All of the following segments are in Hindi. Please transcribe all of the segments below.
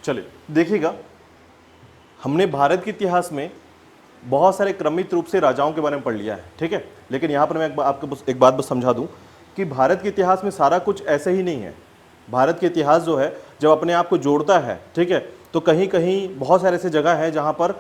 चलिए देखिएगा, हमने भारत के इतिहास में बहुत सारे क्रमित रूप से राजाओं के बारे में पढ़ लिया है, ठीक है। लेकिन यहाँ पर मैं आपको एक बात बस समझा दूँ कि भारत के इतिहास में सारा कुछ ऐसे ही नहीं है। भारत के इतिहास जो है जब अपने आप को जोड़ता है, ठीक है, तो कहीं कहीं बहुत सारे ऐसे जगह है जहाँ पर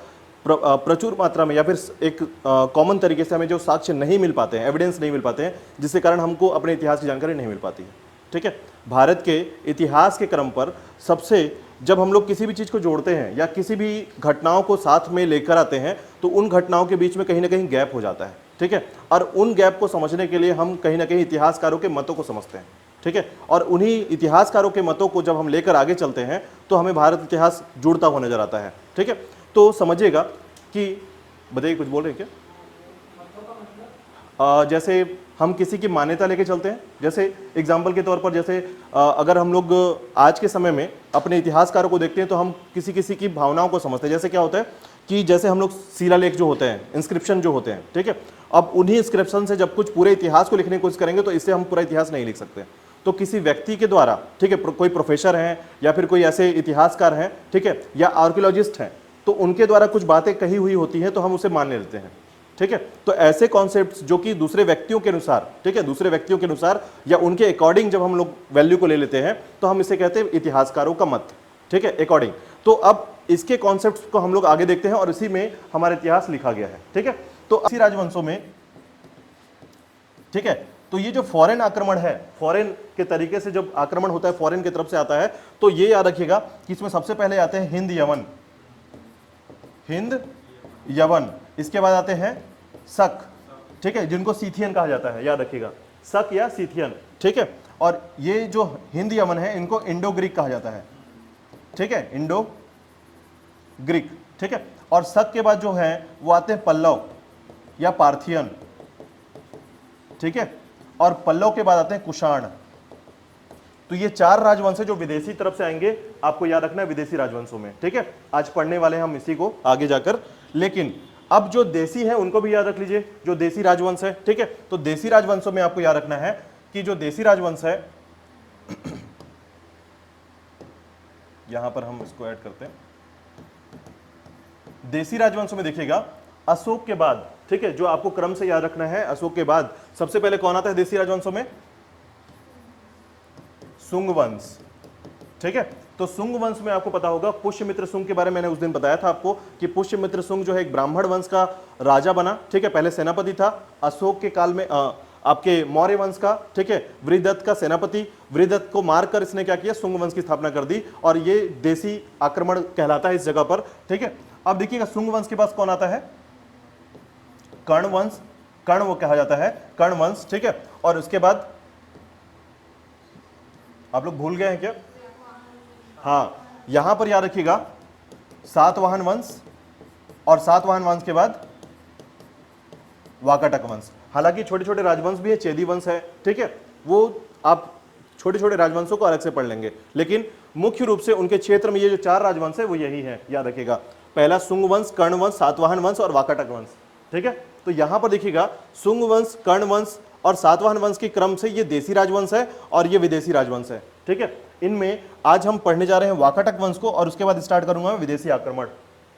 प्रचुर मात्रा में या फिर एक कॉमन तरीके से हमें जो साक्ष्य नहीं मिल पाते हैं, एविडेंस नहीं मिल पाते हैं, जिसके कारण हमको अपने इतिहास की जानकारी नहीं मिल पाती है, ठीक है। भारत के इतिहास के क्रम पर सबसे जब हम लोग किसी भी चीज़ को जोड़ते हैं या किसी भी घटनाओं को साथ में लेकर आते हैं तो उन घटनाओं के बीच में कहीं ना कहीं गैप हो जाता है, ठीक है। और उन गैप को समझने के लिए हम कहीं ना कहीं इतिहासकारों के मतों को समझते हैं, ठीक है। और उन्हीं इतिहासकारों के मतों को जब हम लेकर आगे चलते हैं तो हमें भारत इतिहास जुड़ता हुआ नजर आता है, ठीक है। तो समझिएगा कि बताइए, कुछ बोल रहे हैं क्या? जैसे हम किसी की मान्यता लेके चलते हैं, जैसे एग्जाम्पल के तौर पर, जैसे अगर हम लोग आज के समय में अपने इतिहासकारों को देखते हैं तो हम किसी किसी की भावनाओं को समझते हैं। जैसे क्या होता है कि जैसे हम लोग शिलालेख जो होते हैं, इंस्क्रिप्शन जो होते हैं, ठीक है, अब उन्हीं इंस्क्रिप्शन से जब कुछ पूरे इतिहास को लिखने की कोशिश करेंगे तो इससे हम पूरा इतिहास नहीं लिख सकते। तो किसी व्यक्ति के द्वारा, ठीक है, कोई प्रोफेसर हैं या फिर कोई ऐसे इतिहासकार हैं, ठीक है, या आर्कियोलॉजिस्ट हैं, तो उनके द्वारा कुछ बातें कही हुई होती हैं तो हम उसे मान लेते हैं, ठीक है। तो ऐसे कॉन्सेप्ट्स जो कि दूसरे व्यक्तियों के अनुसार, ठीक है, दूसरे व्यक्तियों के अनुसार या उनके अकॉर्डिंग जब हम लोग वैल्यू को ले लेते हैं तो हम इसे कहते हैं इतिहासकारों का मत, ठीक है, अकॉर्डिंग। तो अब इसके कॉन्सेप्ट्स को हम लोग आगे देखते हैं और इसी में हमारा इतिहास लिखा गया है, ठीक है। तो अस्सी राजवंशों में, ठीक है, तो ये जो फॉरेन आक्रमण है, फॉरेन के तरीके से जब आक्रमण होता है, फॉरेन की तरफ से आता है, तो ये याद रखिएगा कि इसमें सबसे पहले आते हैं हिंद यवन, हिंद यवन, इसके बाद आते हैं शक, ठीक है, जिनको सीथियन कहा जाता है, याद रखिएगा, शक या सीथियन, ठीक है। और ये जो हिंद यवन है इनको इंडो ग्रीक कहा जाता है, ठीक है, इंडो ग्रीक, ठीक है। और शक के बाद जो है वो आते हैं पल्लव या पार्थियन, ठीक है, और पल्लव के बाद आते हैं कुषाण। तो ये चार राजवंश है जो विदेशी तरफ से आएंगे, आपको याद रखना है, विदेशी राजवंशों में, ठीक है। आज पढ़ने वाले हैं हम इसी को आगे जाकर, लेकिन अब जो देसी है उनको भी याद रख लीजिए, जो देसी राजवंश है, ठीक है। तो देसी राजवंशों में आपको याद रखना है कि जो देसी राजवंश है, यहां पर हम इसको ऐड करते हैं, देसी राजवंशों में देखिएगा अशोक के बाद, ठीक है, जो आपको क्रम से याद रखना है, अशोक के बाद सबसे पहले कौन आता है देसी राजवंशों में? सुंग वंश, ठीक है। तो सुंग वंश में आपको पता होगा, पुष्यमित्र सुंग के बारे में मैंने उस दिन बताया था आपको कि पुष्यमित्र सुंग जो है एक ब्राह्मण वंश का राजा बना, ठीक है, पहले सेनापति था। अशोक के काल में आपके मौर्य वंश का, ठीक है, वृहदत्त का सेनापति, वृहदत्त को मारकर इसने क्या किया, सुंग वंश की स्थापना कर दी, और ये देसी आक्रमण कहलाता है इस जगह पर, ठीक है। अब देखिएगा सुंग वंश के पास कौन आता है? कर्ण वंश, कर्ण वो कहा जाता है, कर्ण वंश, ठीक है। और उसके बाद आप लोग भूल गए हैं क्या? हाँ, यहां पर याद रखिएगा सातवाहन वंश, और सातवाहन वंश के बाद वाकाटक वंश। हालांकि छोटे छोटे राजवंश भी है, चेदी वंश है, ठीक है, वो आप छोटे छोटे राजवंशों को अलग से पढ़ लेंगे, लेकिन मुख्य रूप से उनके क्षेत्र में ये जो चार राजवंश है वो यही है, याद रखिएगा। पहला सुंग वंश, कर्ण वंश, सातवाहन वंश और वाकाटक वंश, ठीक है। तो यहां पर देखिएगा सुंग वंश, कर्ण वंश और सातवाहन वंश के क्रम से ये देसी राजवंश है और ये विदेशी राजवंश है, ठीक है। इनमें आज हम पढ़ने जा रहे हैं वाकाटक वंश को, और उसके बाद स्टार्ट करूंगा मैं विदेशी आक्रमण,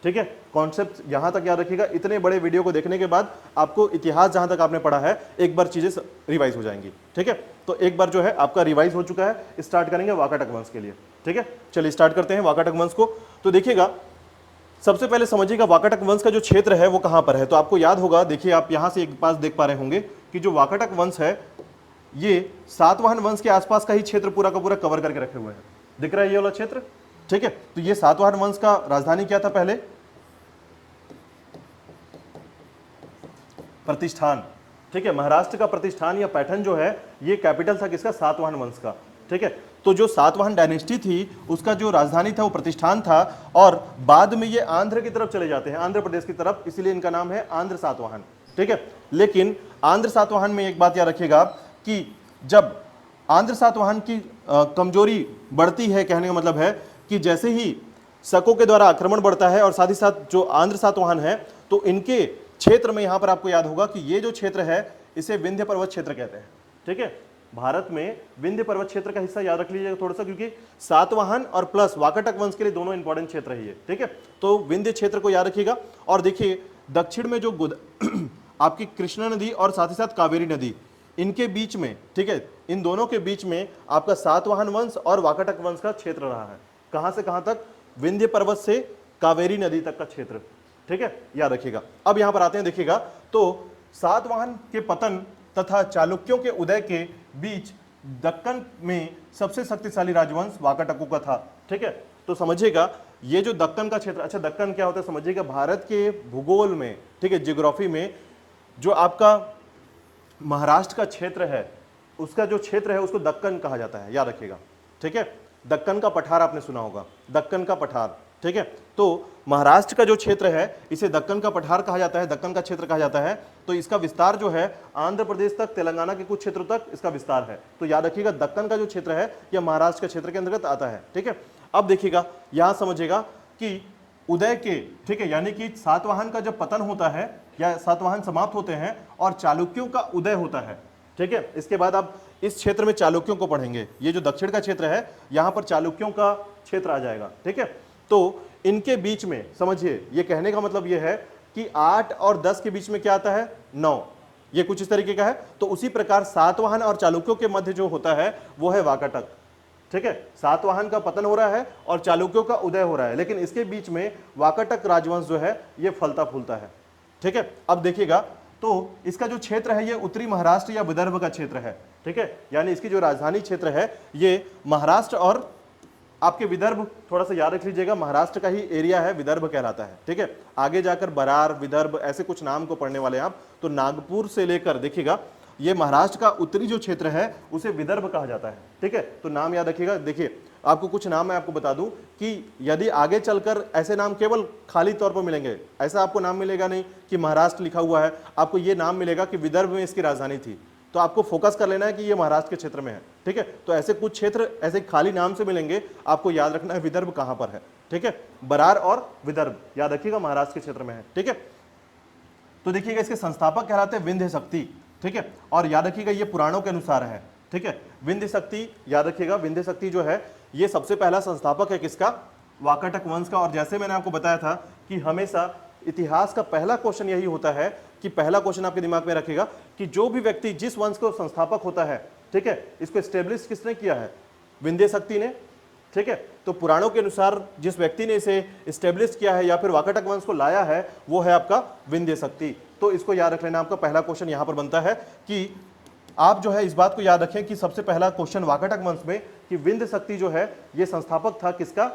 ठीक है। कॉन्सेप्ट यहां तक याद रखिएगा। इतने बड़े वीडियो को देखने के बाद आपको इतिहास जहां तक आपने पढ़ा है एक बार चीजें रिवाइज हो जाएंगी, ठीक है। तो एक बार जो है आपका रिवाइज हो चुका है, स्टार्ट करेंगे वाकाटक वंश के लिए, ठीक है। चलिए स्टार्ट करते हैं वाकाटक वंश को। तो देखिएगा सबसे पहले समझिएगा वाकाटक वंश का जो क्षेत्र है वो कहां पर है। तो आपको याद होगा, देखिए आप यहां से एक पास देख पा रहे होंगे कि जो वाकाटक वंश है ये सातवाहन वंश के आसपास का ही क्षेत्र पूरा का पूरा कवर करके रखे हुए हैं, दिख रहा है ये वाला क्षेत्र, ठीक है। तो ये सातवाहन वंश का राजधानी क्या था पहले? प्रतिष्ठान, ठीक है। महाराष्ट्र का प्रतिष्ठान या पैठन जो है ये कैपिटल था किसका? सातवाहन वंश का, ठीक है। तो जो सातवाहन डायनेस्टी थी उसका जो राजधानी था वो प्रतिष्ठान था, और बाद में ये आंध्र की तरफ चले जाते हैं, आंध्र प्रदेश की तरफ, इसीलिए इनका नाम है आंध्र सातवाहन, ठीक है। लेकिन आंध्र सातवाहन में एक बात याद रखिएगा कि जब आंध्र सातवाहन की कमजोरी बढ़ती है, कहने का मतलब है कि जैसे ही शकों के द्वारा आक्रमण बढ़ता है और साथ ही साथ जो आंध्र सातवाहन है तो इनके क्षेत्र में, यहां पर आपको याद होगा कि ये जो क्षेत्र है इसे विंध्य पर्वत क्षेत्र कहते हैं, ठीक है। भारत में विंध्य पर्वत क्षेत्र का हिस्सा याद रख लीजिएगा थोड़ा सा, क्योंकि सातवाहन और प्लस वाकाटक वंश के लिए दोनों इंपॉर्टेंट क्षेत्र है ये, ठीक है। तो विंध्य क्षेत्र को याद रखिएगा। और देखिए दक्षिण में जो आपकी कृष्णा नदी और साथ ही साथ कावेरी नदी, इनके बीच में, ठीक है, इन दोनों के बीच में आपका सातवाहन वंश और वाकाटक वंश का क्षेत्र रहा है। कहां से कहां तक? विंध्य पर्वत से कावेरी नदी तक का क्षेत्र, ठीक है, याद रखिएगा। अब यहां पर आते हैं, देखिएगा तो सातवाहन के पतन तथा चालुक्यों के उदय के बीच दक्कन में सबसे शक्तिशाली राजवंश वाकाटकों का था, ठीक है। तो समझिएगा ये जो दक्कन का क्षेत्र, अच्छा दक्कन क्या होता है समझिएगा, भारत के भूगोल में, ठीक है, ज्योग्राफी में जो आपका महाराष्ट्र का क्षेत्र है, उसका जो क्षेत्र है उसको दक्कन कहा जाता है, याद रखिएगा, ठीक है। दक्कन का पठार आपने सुना होगा, दक्कन का पठार, ठीक है। तो महाराष्ट्र का जो क्षेत्र है इसे दक्कन का पठार कहा जाता है, दक्कन का क्षेत्र कहा जाता है। तो इसका विस्तार जो है आंध्र प्रदेश तक, तेलंगाना के कुछ क्षेत्रों तक इसका विस्तार है। तो याद रखिएगा दक्कन का जो क्षेत्र है यह महाराष्ट्र के क्षेत्र के अंतर्गत आता है, ठीक है। अब देखिएगा यहां समझिएगा कि उदय के, ठीक है, यानी कि सातवाहन का जब पतन होता है या सातवाहन समाप्त होते हैं और चालुक्यों का उदय होता है, ठीक है। इसके बाद आप इस क्षेत्र में चालुक्यों को पढ़ेंगे। ये जो दक्षिण का क्षेत्र है यहां पर चालुक्यों का क्षेत्र आ जाएगा, ठीक है। तो इनके बीच में समझिए, ये कहने का मतलब ये है कि 8 और 10 के बीच में क्या आता है? 9। ये कुछ इस तरीके का है। तो उसी प्रकार सातवाहन और चालुक्यों के मध्य जो होता है वो है वाकाटक, ठीक है। सातवाहन का पतन हो रहा है और चालुक्यों का उदय हो रहा है, लेकिन इसके बीच में वाकाटक राजवंश जो है ये फलता फूलता है, ठीक है। अब देखिएगा तो इसका जो क्षेत्र है ये उत्तरी महाराष्ट्र या विदर्भ का क्षेत्र है, ठीक है। यानी इसकी जो राजधानी क्षेत्र है ये महाराष्ट्र और आपके विदर्भ, थोड़ा सा याद रख लीजिएगा, महाराष्ट्र का ही एरिया है, विदर्भ कहलाता है, ठीक है। आगे जाकर बरार, विदर्भ ऐसे कुछ नाम को पढ़ने वाले हैं आप। तो नागपुर से लेकर देखिएगा ये महाराष्ट्र का उत्तरी जो क्षेत्र है उसे विदर्भ कहा जाता है, ठीक है। तो नाम याद रखिएगा। देखिए आपको कुछ नाम मैं आपको बता दूं कि यदि आगे चलकर ऐसे नाम केवल खाली तौर पर मिलेंगे, ऐसा आपको नाम मिलेगा नहीं कि महाराष्ट्र लिखा हुआ है, आपको ये नाम मिलेगा कि विदर्भ में इसकी राजधानी थी। तो आपको फोकस कर लेना है कि ये महाराष्ट्र के क्षेत्र में है, ठीक है। तो ऐसे कुछ क्षेत्र ऐसे खाली नाम से मिलेंगे, आपको याद रखना है विदर्भ कहां पर है, ठीक है। बरार और विदर्भ याद रखिएगा महाराष्ट्र के क्षेत्र में है, ठीक है। तो देखिएगा इसके संस्थापक कहलाते हैं विंध्य शक्ति, ठीक है। और याद रखिएगा ये पुराणों के अनुसार है, ठीक है। विंध्य शक्ति याद रखिएगा, विंध्य शक्ति जो है ये सबसे पहला संस्थापक है किसका? वाकाटक वंश का। और जैसे मैंने आपको बताया था कि हमेशा इतिहास का पहला क्वेश्चन यही होता है कि पहला क्वेश्चन आपके दिमाग में रखिएगा कि जो भी व्यक्ति जिस वंश को संस्थापक होता है, ठीक है, इसको एस्टेब्लिश किसने किया है? विंध्य शक्ति ने, ठीक है। तो पुराणों के अनुसार जिस व्यक्ति ने इसे एस्टेब्लिश किया है या फिर वाकाटक वंश को लाया है वो है आपका विंध्य शक्ति। तो इसको याद रख लेना, आपका पहला क्वेश्चन यहां पर बनता है कि आप जो है इस बात को याद रखें कि सबसे पहला क्वेश्चन वाकाटक वंश में कि विंध्य शक्ति जो है ये संस्थापक था किसका?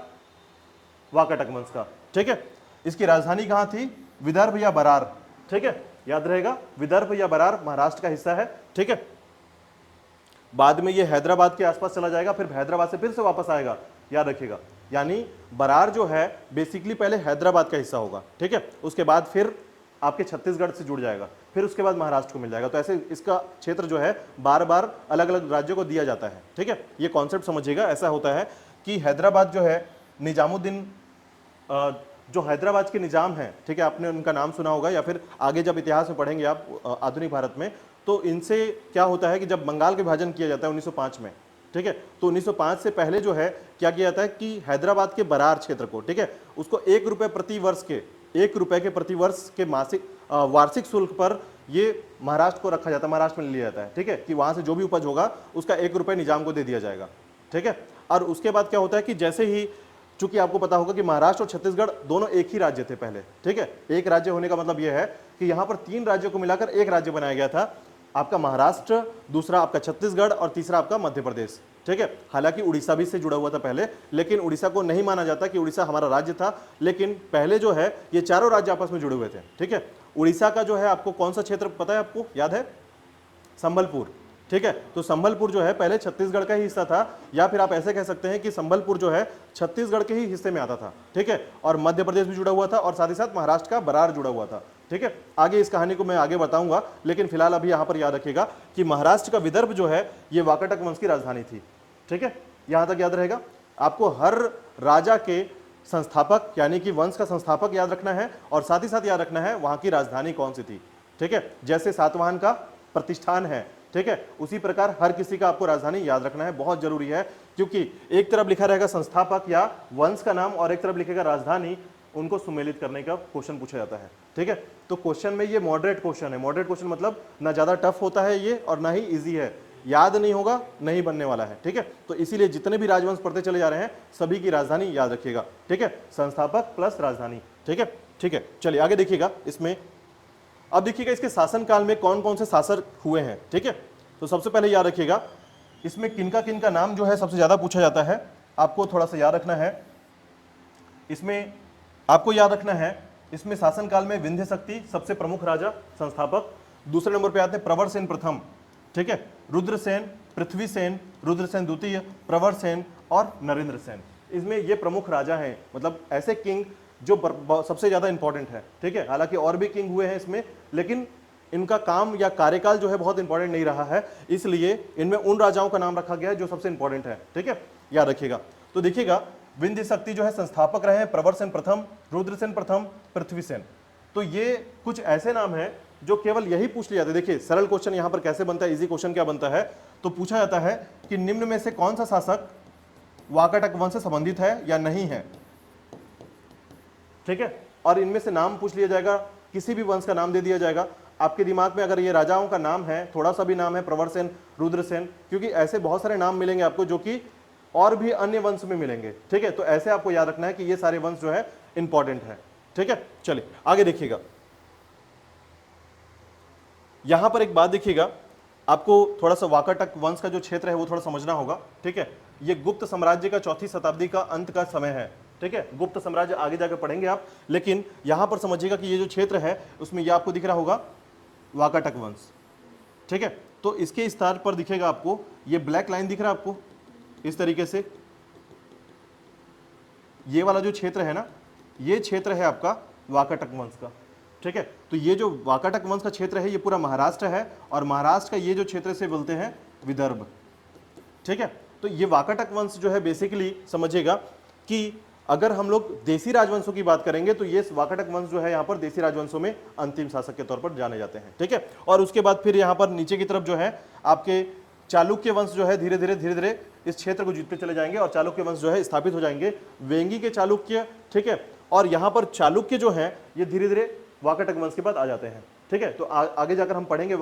वाकाटक वंश का, ठीक है। इसकी राजधानी कहां थी? विदर्भ या बरार, ठीक है, याद रहेगा विदर्भ या बरार महाराष्ट्र का हिस्सा है, ठीक है। बाद में ये हैदराबाद के आसपास चला जाएगा, फिर हैदराबाद से फिर से वापस आएगा, याद रखिएगा। यानी बरार जो है बेसिकली पहले हैदराबाद का हिस्सा होगा, ठीक है, उसके बाद फिर आपके छत्तीसगढ़ से जुड़ जाएगा, फिर उसके बाद महाराष्ट्र को मिल जाएगा। तो ऐसे इसका क्षेत्र जो है बार बार अलग अलग राज्यों को दिया जाता है, ठीक है। ये कॉन्सेप्ट समझिएगा। ऐसा होता है कि हैदराबाद जो है निजामुद्दीन, जो हैदराबाद के निजाम हैं, ठीक है, आपने उनका नाम सुना होगा या फिर आगे जब इतिहास में पढ़ेंगे आप आधुनिक भारत में, तो इनसे क्या होता है कि जब बंगाल का विभाजन किया जाता है 1905 में, ठीक है, तो 1905 से पहले जो है क्या किया जाता है कि हैदराबाद के बरार क्षेत्र को, ठीक है, उसको 1 रुपये प्रति वर्ष के, 1 रुपये के प्रति वर्ष के मासिक वार्षिक शुल्क पर ये महाराष्ट्र को रखा जाता है, महाराष्ट्र में लिया जाता है, ठीक है, कि वहां से जो भी उपज होगा उसका 1 रुपये निजाम को दे दिया जाएगा, ठीक है। और उसके बाद क्या होता है कि जैसे ही, चूंकि आपको पता होगा कि महाराष्ट्र और छत्तीसगढ़ दोनों एक ही राज्य थे पहले, ठीक है, एक राज्य होने का मतलब यह है कि यहाँ पर 3 राज्यों को मिलाकर एक राज्य बनाया गया था, आपका महाराष्ट्र, दूसरा आपका छत्तीसगढ़ और तीसरा आपका मध्य प्रदेश, ठीक है। हालांकि उड़ीसा भी इससे जुड़ा हुआ था पहले, लेकिन उड़ीसा को नहीं माना जाता कि उड़ीसा हमारा राज्य था, लेकिन पहले जो है ये चारों राज्य आपस में जुड़े हुए थे, ठीक है। उड़ीसा का जो है आपको कौन सा क्षेत्र पता है, आपको याद है? संबलपुर, ठीक है। तो संबलपुर जो है पहले छत्तीसगढ़ का ही हिस्सा था, या फिर आप ऐसे कह सकते हैं कि संबलपुर जो है छत्तीसगढ़ के ही हिस्से में आता था, ठीक है, और मध्य प्रदेश भी जुड़ा हुआ था और साथ ही साथ महाराष्ट्र का बरार जुड़ा हुआ था, ठीक है। आगे इस कहानी को मैं आगे बताऊंगा, लेकिन फिलहाल अभी यहां पर याद रखिएगा कि महाराष्ट्र का विदर्भ जो है ये वाकाटक वंश की राजधानी थी, ठीक है। यहां तक याद रहेगा। आपको हर राजा के संस्थापक यानी कि वंश का संस्थापक याद रखना है और साथ ही साथ याद रखना है वहां की राजधानी कौन सी थी, ठीक है। जैसे सातवाहन का प्रतिष्ठान है ठीक है। उसी प्रकार हर किसी का आपको राजधानी याद रखना है, बहुत जरूरी है, क्योंकि एक तरफ लिखा रहेगा संस्थापक या वंश का नाम और एक तरफ लिखेगा राजधानी, उनको सुमेलित करने का क्वेश्चन पूछा जाता है। ठीक है, तो क्वेश्चन में ये मॉडरेट क्वेश्चन है। मॉडरेट क्वेश्चन मतलब ना ज्यादा टफ होता है ये और ना ही इजी है, याद नहीं होगा, नहीं बनने वाला है। ठीक है, तो इसीलिए जितने भी राजवंश पढ़ते चले जा रहे हैं सभी की राजधानी याद रखिएगा। ठीक है, संस्थापक प्लस राजधानी। ठीक है, ठीक है, चलिए आगे देखिएगा। इसमें अब देखिएगा इसके शासन काल में कौन कौन से शासक हुए हैं। ठीक है, तो सबसे पहले याद रखिएगा इसमें किनका नाम जो है सबसे ज्यादा पूछा जाता है, आपको थोड़ा सा याद रखना है। इसमें आपको याद रखना है, इसमें शासन काल में विंध्य शक्ति सबसे प्रमुख राजा संस्थापक, दूसरे नंबर पे आते हैं प्रवर सेन प्रथम, ठीक है, रुद्रसेन, पृथ्वी सेन, रुद्रसेन द्वितीय, प्रवर सेन और नरेंद्र सेन। इसमें ये प्रमुख राजा हैं, मतलब ऐसे किंग जो सबसे ज्यादा इंपॉर्टेंट है। ठीक है, हालांकि और भी किंग हुए हैं इसमें, लेकिन इनका काम या कार्यकाल जो है बहुत इंपॉर्टेंट नहीं रहा है, इसलिए इनमें उन राजाओं का नाम रखा गया है जो सबसे इंपॉर्टेंट है। ठीक है, याद रखिएगा। तो देखिएगा विंध्य शक्ति जो है संस्थापक रहे हैं प्रवरसेन प्रथम, रुद्रसेन प्रथम, पृथ्वीसेन। तो ये कुछ ऐसे नाम हैं जो केवल यही पूछ लिया जाता है। देखिए सरल क्वेश्चन यहां पर कैसे बनता है, इजी क्वेश्चन क्या बनता है, तो पूछा जाता है कि निम्न में से कौन सा शासक वाकाटक वंश से संबंधित है या नहीं है। ठीक है, और इनमें से नाम पूछ लिया जाएगा, किसी भी वंश का नाम दे दिया जाएगा। आपके दिमाग में अगर ये राजाओं का नाम है, थोड़ा सा भी नाम है प्रवरसेन, रुद्रसेन, क्योंकि ऐसे बहुत सारे नाम मिलेंगे आपको जो कि और भी अन्य वंश में मिलेंगे। ठीक है, तो ऐसे आपको याद रखना है कि ये सारे वंश जो है इंपॉर्टेंट है। ठीक है, चलिए आगे देखिएगा। यहां पर एक बात देखिएगा, आपको थोड़ा सा वाकाटक वंश का जो क्षेत्र है वो थोड़ा समझना होगा। ठीक है, ये गुप्त साम्राज्य का 4वीं शताब्दी का अंत का समय है। ठीक है, गुप्त साम्राज्य आगे जाकर पढ़ेंगे आप, लेकिन यहां पर समझिएगा कि ये जो क्षेत्र है उसमें ये आपको दिख रहा होगा वाकाटक वंश। ठीक है, तो इसके स्तर पर दिखेगा आपको ये ब्लैक लाइन दिख रहा है आपको इस तरीके से, ये वाला जो क्षेत्र है ना, ये क्षेत्र है आपका वाकाटक वंश का। ठीक है, तो ये जो वाकाटक वंश का क्षेत्र है ये पूरा महाराष्ट्र है, और महाराष्ट्र का ये जो क्षेत्र से बोलते हैं विदर्भ। ठीक है, तो ये वाकाटक वंश जो है बेसिकली समझिएगा कि अगर हम लोग देसी राजवंशों की बात करेंगे तो ये वाकाटक वंश जो है यहाँ पर देसी राजवंशों में अंतिम शासक के तौर पर जाने जाते हैं। ठीक है, और उसके बाद फिर यहाँ पर नीचे की तरफ जो है आपके चालुक्य वंश जो है धीरे धीरे इस क्षेत्र को जीतते चले जाएंगे और चालुक्य वंश जो है स्थापित हो जाएंगे। वेंगी के चालुक्य, ठीक है, और यहाँ पर चालुक्य जो है ये धीरे धीरे वाकाटक वंश के बाद आ जाते हैं। ठीक है, तो आगे जाकर हम पढ़ेंगे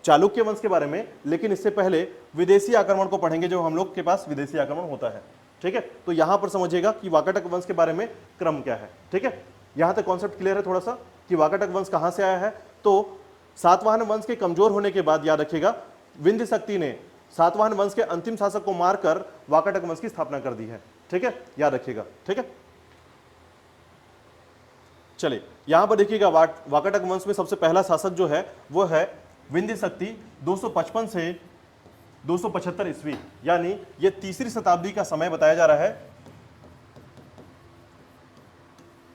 चालुक्य वंश के बारे में, लेकिन इससे पहले विदेशी आक्रमण को पढ़ेंगे, जो हम लोग के पास विदेशी आक्रमण होता है। ठीक है, तो यहां पर समझिएगा कि वाकाटक वंश के बारे में क्रम क्या है। ठीक है, यहां तक कॉन्सेप्ट क्लियर है थोड़ा सा कि वाकाटक वंश कहां से आया है। तो सातवाहन वंश के कमजोर होने के बाद याद रखिएगा विंध्य शक्ति ने सातवाहन वंश के अंतिम शासक को मारकर वाकाटक वंश की स्थापना कर दी है। ठीक है, याद रखिएगा। ठीक है, चलिए यहां पर देखिएगा वाकाटक वंश में सबसे पहला शासक जो है वो है विंध्य शक्ति 255 से 275 ईस्वी, यानी ये 3री शताब्दी का समय बताया जा रहा है।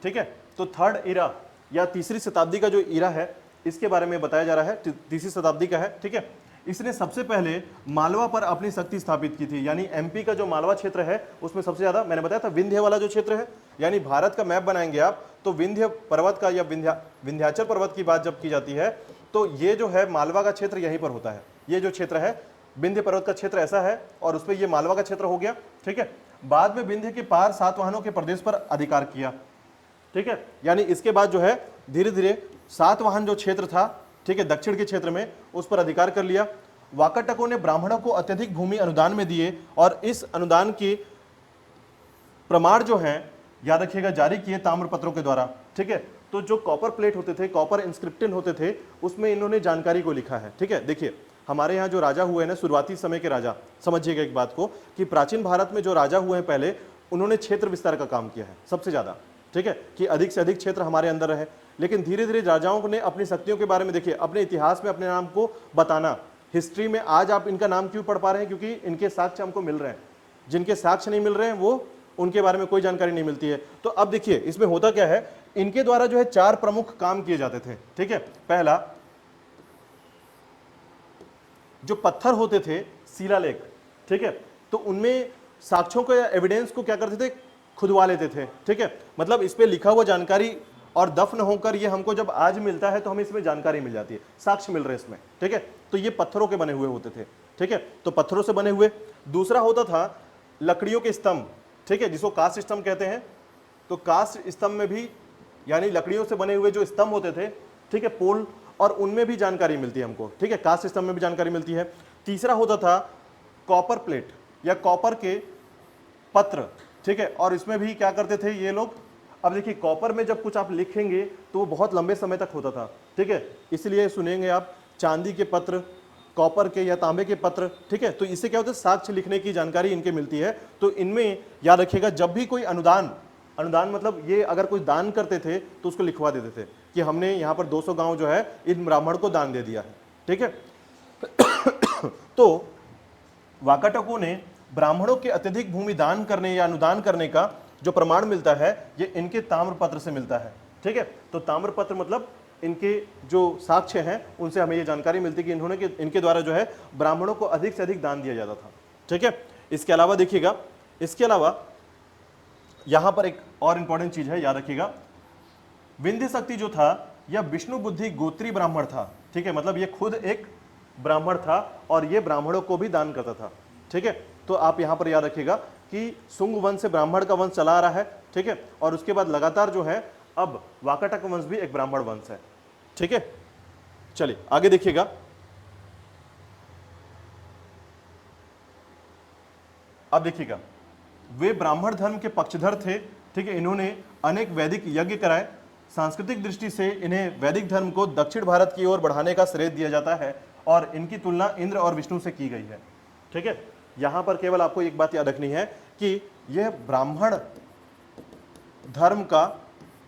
ठीक है, तो थर्ड इरा या 3री शताब्दी का जो इरा है इसके बारे में बताया जा रहा है, 3री शताब्दी का है। ठीक है, इसने सबसे पहले मालवा पर अपनी शक्ति स्थापित की थी, यानी एमपी का जो मालवा क्षेत्र है उसमें सबसे ज्यादा, मैंने बताया था विंध्य वाला जो क्षेत्र है, यानी भारत का मैप बनाएंगे आप तो विंध्य पर्वत का या विंध्याचल पर्वत की बात जब की जाती है तो ये जो है मालवा का क्षेत्र यहीं पर होता है। ये जो क्षेत्र है विंध्य पर्वत का क्षेत्र ऐसा है और उसमें ये मालवा का क्षेत्र हो गया। ठीक है, बाद में विंध्य के पार सातवाहनों के प्रदेश पर अधिकार किया। ठीक है, यानी इसके बाद जो है धीरे धीरे सातवाहन जो क्षेत्र था, ठीक है, दक्षिण के क्षेत्र में उस पर अधिकार कर लिया। वाकाटकों ने ब्राह्मणों को अत्यधिक भूमि अनुदान में दिए और इस अनुदान की प्रमाण जो है याद रखिएगा जारी किए ताम्रपत्रों के द्वारा। ठीक है, तो जो कॉपर प्लेट होते थे, कॉपर इंस्क्रिप्शन होते थे, उसमें इन्होंने जानकारी को लिखा है। ठीक है, देखिए हमारे यहाँ जो राजा हुए हैं ना, शुरुआती समय के राजा, समझिएगा एक बात को कि प्राचीन भारत में जो राजा हुए हैं पहले, उन्होंने क्षेत्र विस्तार का काम किया है सबसे ज्यादा। ठीक है, कि अधिक से अधिक क्षेत्र हमारे अंदर रहे, लेकिन धीरे धीरे राजाओं ने अपनी शक्तियों के बारे में, देखिए अपने इतिहास में अपने नाम को बताना, हिस्ट्री में आज आप इनका नाम क्यों पढ़ पा रहे हैं, क्योंकि इनके साक्ष्य हमको मिल रहे हैं। जिनके साक्ष्य नहीं मिल रहे हैं वो उनके बारे में कोई जानकारी नहीं मिलती है। तो अब देखिए इसमें होता क्या है, इनके द्वारा जो है 4 प्रमुख काम किए जाते थे। ठीक है, पहला जो पत्थर होते थे शिलालेख, ठीक है, तो उनमें साक्ष्यों को या एविडेंस को क्या करते थे, खुदवा लेते थे। ठीक है, मतलब इस पे लिखा हुआ जानकारी और दफन होकर ये हमको जब आज मिलता है तो हमें इसमें जानकारी मिल जाती है, साक्ष्य मिल रहे हैं इसमें, ठीक है। तो ये पत्थरों के बने हुए होते थे, ठीक है, तो पत्थरों से बने हुए। दूसरा होता था लकड़ियों के स्तंभ, ठीक है, जिसको कास्ट स्तंभ कहते हैं। तो कास्ट स्तंभ में भी यानी लकड़ियों से बने हुए जो स्तंभ होते थे, ठीक है, पोल, और उनमें भी जानकारी मिलती है हमको, ठीक है, कास्ट स्तंभ में भी जानकारी मिलती है। तीसरा होता था कॉपर प्लेट या कॉपर के पत्र, ठीक है, और इसमें भी क्या करते थे ये लोग, अब देखिए कॉपर में जब कुछ आप लिखेंगे तो वो बहुत लंबे समय तक होता था, ठीक है, इसलिए सुनेंगे आप चांदी के पत्र, कॉपर के या तांबे के पत्र, ठीक है। तो इससे क्या होता है, साक्ष्य लिखने की जानकारी इनके मिलती है। तो इनमें याद रखिएगा, जब भी कोई अनुदान मतलब ये अगर कोई दान करते थे तो उसको लिखवा देते थे कि हमने यहाँ पर 200 गांव जो है इन ब्राह्मण को दान दे दिया है, ठीक है। तो वाकाटकों ने ब्राह्मणों के अत्यधिक भूमि दान करने या अनुदान करने का जो प्रमाण मिलता है ये इनके ताम्रपत्र से मिलता है, ठीक है। तो ताम्रपत्र मतलब इनके जो साक्ष्य हैं उनसे हमें ये जानकारी मिलती है कि इन्होंने इनके द्वारा जो है ब्राह्मणों को अधिक से अधिक दान दिया जाता था, ठीक है। इसके अलावा देखिएगा, इसके अलावा यहां पर एक और इंपॉर्टेंट चीज है, याद रखिएगा, विंध्य शक्ति जो था यह विष्णु बुद्धि गोत्री ब्राह्मण था, ठीक है, मतलब ये खुद एक ब्राह्मण था और ये ब्राह्मणों को भी दान करता था, ठीक है। तो आप यहां पर याद रखिएगा कि शुंग वंश से ब्राह्मण का वंश चला आ रहा है, ठीक है, और उसके बाद लगातार जो है अब वाकाटक वंश भी एक ब्राह्मण वंश है, ठीक है। चलिए आगे देखिएगा, अब देखिएगा, वे ब्राह्मण धर्म के पक्षधर थे, ठीक है, इन्होंने अनेक वैदिक यज्ञ कराए। सांस्कृतिक दृष्टि से इन्हें वैदिक धर्म को दक्षिण भारत की ओर बढ़ाने का श्रेय दिया जाता है और इनकी तुलना इंद्र और विष्णु से की गई है, ठीक है। यहां पर केवल आपको एक बात याद रखनी है कि यह ब्राह्मण धर्म का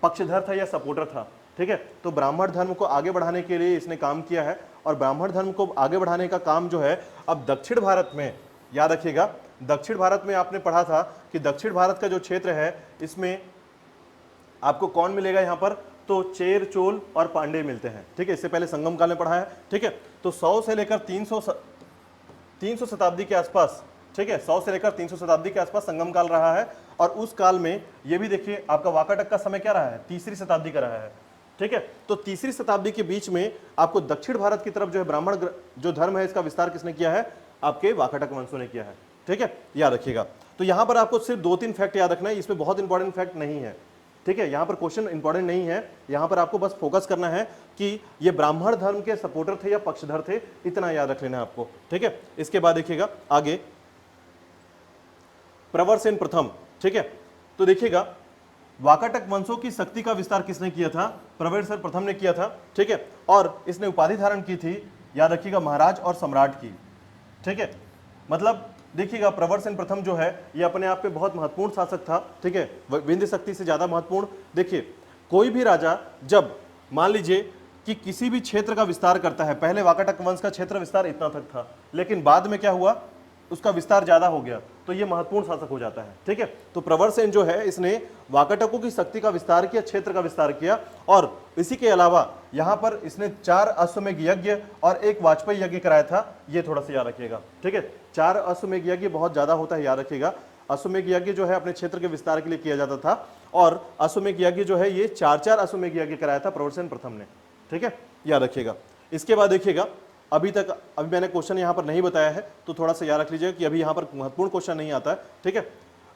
पक्षधर था या सपोर्टर था, ठीक है। तो ब्राह्मण धर्म को आगे बढ़ाने के लिए इसने काम किया है और ब्राह्मण धर्म को आगे बढ़ाने का काम जो है अब दक्षिण भारत में, याद रखिएगा, दक्षिण भारत में आपने पढ़ा था कि दक्षिण भारत का जो क्षेत्र है इसमें आपको कौन मिलेगा यहां पर, तो चेर, चोल और पांडे मिलते हैं, ठीक है। इससे पहले संगम काल में पढ़ा है, ठीक है। तो 100 से लेकर 300 शताब्दी के आसपास, ठीक है, 100 से लेकर 300 शताब्दी के आसपास संगम काल रहा है और उस काल में ये भी देखिए आपका वाकाटक का समय क्या रहा है, तीसरी शताब्दी का रहा है, ठीक है। तो तीसरी शताब्दी के बीच में आपको दक्षिण भारत की तरफ जो है ब्राह्मण जो धर्म है इसका विस्तार किसने किया है, आपके वाकाटक वंशों ने किया है, ठीक है, याद रखिएगा। तो यहां पर आपको सिर्फ 2-3 फैक्ट याद रखना है, इसमें बहुत इंपॉर्टेंट फैक्ट नहीं है, ठीक है, यहां पर क्वेश्चन इंपॉर्टेंट नहीं है, यहां पर आपको बस फोकस करना है कि ये ब्राह्मण धर्म के सपोर्टर थे या पक्षधर थे, इतना याद रख लेना है आपको, ठीक है। इसके बाद देखिएगा आगे प्रवरसेन प्रथम, ठीक है। तो देखिएगा वाकाटक वंशों की शक्ति का विस्तार किसने किया था, प्रवरसेन प्रथम ने किया था, ठीक है, और इसने उपाधि धारण की थी, याद रखिएगा, महाराज और सम्राट की, ठीक है। मतलब देखिएगा प्रवरसेन प्रथम जो है ये अपने आप पे बहुत महत्वपूर्ण शासक था, ठीक है, विंध्य शक्ति से ज्यादा महत्वपूर्ण। देखिए कोई भी राजा जब मान लीजिए कि किसी भी क्षेत्र का विस्तार करता है, पहले वाकाटक वंश का क्षेत्र विस्तार इतना तक था लेकिन बाद में क्या हुआ, उसका विस्तार ज्यादा हो गया, तो ये महत्वपूर्ण शासक हो जाता है, ठीक है। तो प्रवरसेन जो है इसने वाकाटकों की शक्ति का विस्तार किया, क्षेत्र का विस्तार किया, और इसी के अलावा यहां पर इसने 4 अश्वमेध यज्ञ और 1 वाजपेयी यज्ञ कराया था, ये थोड़ा सा याद रखिएगा, ठीक है। 4 अश्वमेध यज्ञ बहुत ज्यादा होता है, याद रखिएगा। अश्वमेध यज्ञ जो है अपने क्षेत्र के विस्तार के लिए किया जाता था और अश्वमेध यज्ञ जो है ये 4 अश्वमेध यज्ञ कराया था प्रवरसेन प्रथम ने, ठीक है, याद रखिएगा। इसके बाद देखिएगा अभी मैंने क्वेश्चन यहाँ पर नहीं बताया है तो थोड़ा सा याद रख लीजिएगा कि अभी यहाँ पर महत्वपूर्ण क्वेश्चन नहीं आता है, ठीक है।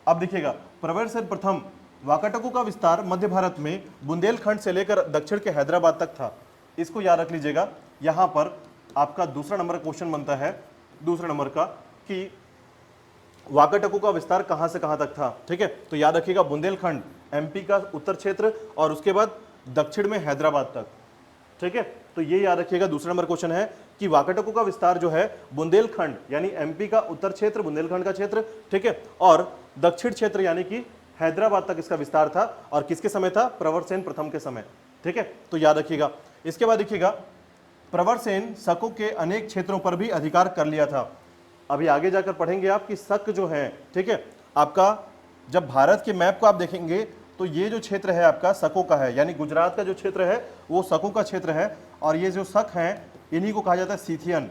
अब देखिएगा प्रवरसेन प्रथम वाकाटकों का विस्तार मध्य भारत में बुंदेलखंड से लेकर दक्षिण के हैदराबाद तक था, इसको याद रख लीजिएगा। यहाँ पर आपका दूसरा नंबर क्वेश्चन बनता है, दूसरे नंबर का, कि वाकाटकों का विस्तार कहां से कहां तक था, ठीक है। तो याद रखिएगा बुंदेलखंड एमपी का उत्तर क्षेत्र और उसके बाद दक्षिण में हैदराबाद तक, ठीक है। तो ये याद रखिएगा दूसरा नंबर क्वेश्चन है कि वाकाटकों का विस्तार जो है बुंदेलखंड यानी एमपी का उत्तर क्षेत्र, बुंदेलखंड का क्षेत्र, ठीक है, और दक्षिण क्षेत्र यानी कि हैदराबाद तक इसका विस्तार था और किसके समय था, प्रवरसेन प्रथम के समय, ठीक है। तो याद रखिएगा। इसके बाद देखिएगा प्रवरसेन शकों के अनेक क्षेत्रों पर भी अधिकार कर लिया था। अभी आगे जाकर पढ़ेंगे आप कि शक जो है, ठीक है, आपका जब भारत के मैप को आप देखेंगे तो ये जो क्षेत्र है आपका शकों का है, यानी गुजरात का जो क्षेत्र है वो शकों का क्षेत्र है और ये जो शक हैं इन्हीं को कहा जाता है सीथियन।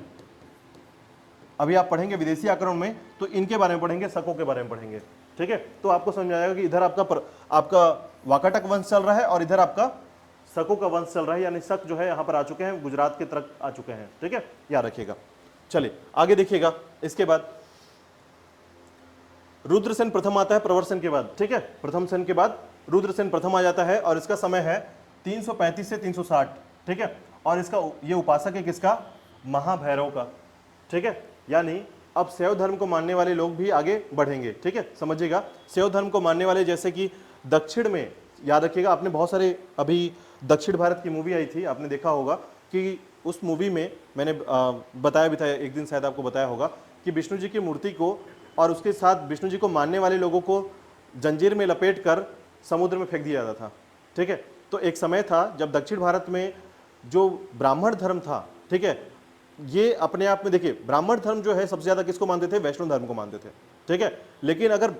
अभी आप पढ़ेंगे विदेशी आक्रमण में तो इनके बारे में पढ़ेंगे, शकों के बारे में पढ़ेंगे, ठीक है। तो आपको समझ आएगा कि इधर आपका वाकाटक वंश चल रहा है और इधर आपका शकों का वंश चल रहा है, यानी शक जो है यहाँ पर आ चुके हैं, गुजरात की तरफ आ चुके हैं, ठीक है, याद रखिएगा। चलिए आगे देखिएगा। इसके बाद रुद्रसेन प्रथम आता है प्रवरसेन के बाद, ठीक है, प्रथम सेन के बाद रुद्रसेन प्रथम आ जाता है और इसका समय है 335 से 360, ठीक है, और इसका ये उपासक है किसका, महाभैरव का, ठीक है। यानी अब शैव धर्म को मानने वाले लोग भी आगे बढ़ेंगे, ठीक है, समझिएगा। शैव धर्म को मानने वाले जैसे कि दक्षिण में, याद रखिएगा, आपने बहुत सारे अभी दक्षिण भारत की मूवी आई थी, आपने देखा होगा कि उस मूवी में मैंने बताया भी था, एक दिन शायद आपको बताया होगा कि विष्णु जी की मूर्ति को और उसके साथ विष्णु जी को मानने वाले लोगों को जंजीर में लपेट कर समुद्र में फेंक दिया जाता था, ठीक है। तो एक समय था जब दक्षिण भारत में जो ब्राह्मण धर्म था, ठीक है, ये अपने आप में देखिए, ब्राह्मण धर्म जो है सबसे ज्यादा किसको मानते थे, वैष्णव धर्म को मानते थे, ठीक है। लेकिन अगर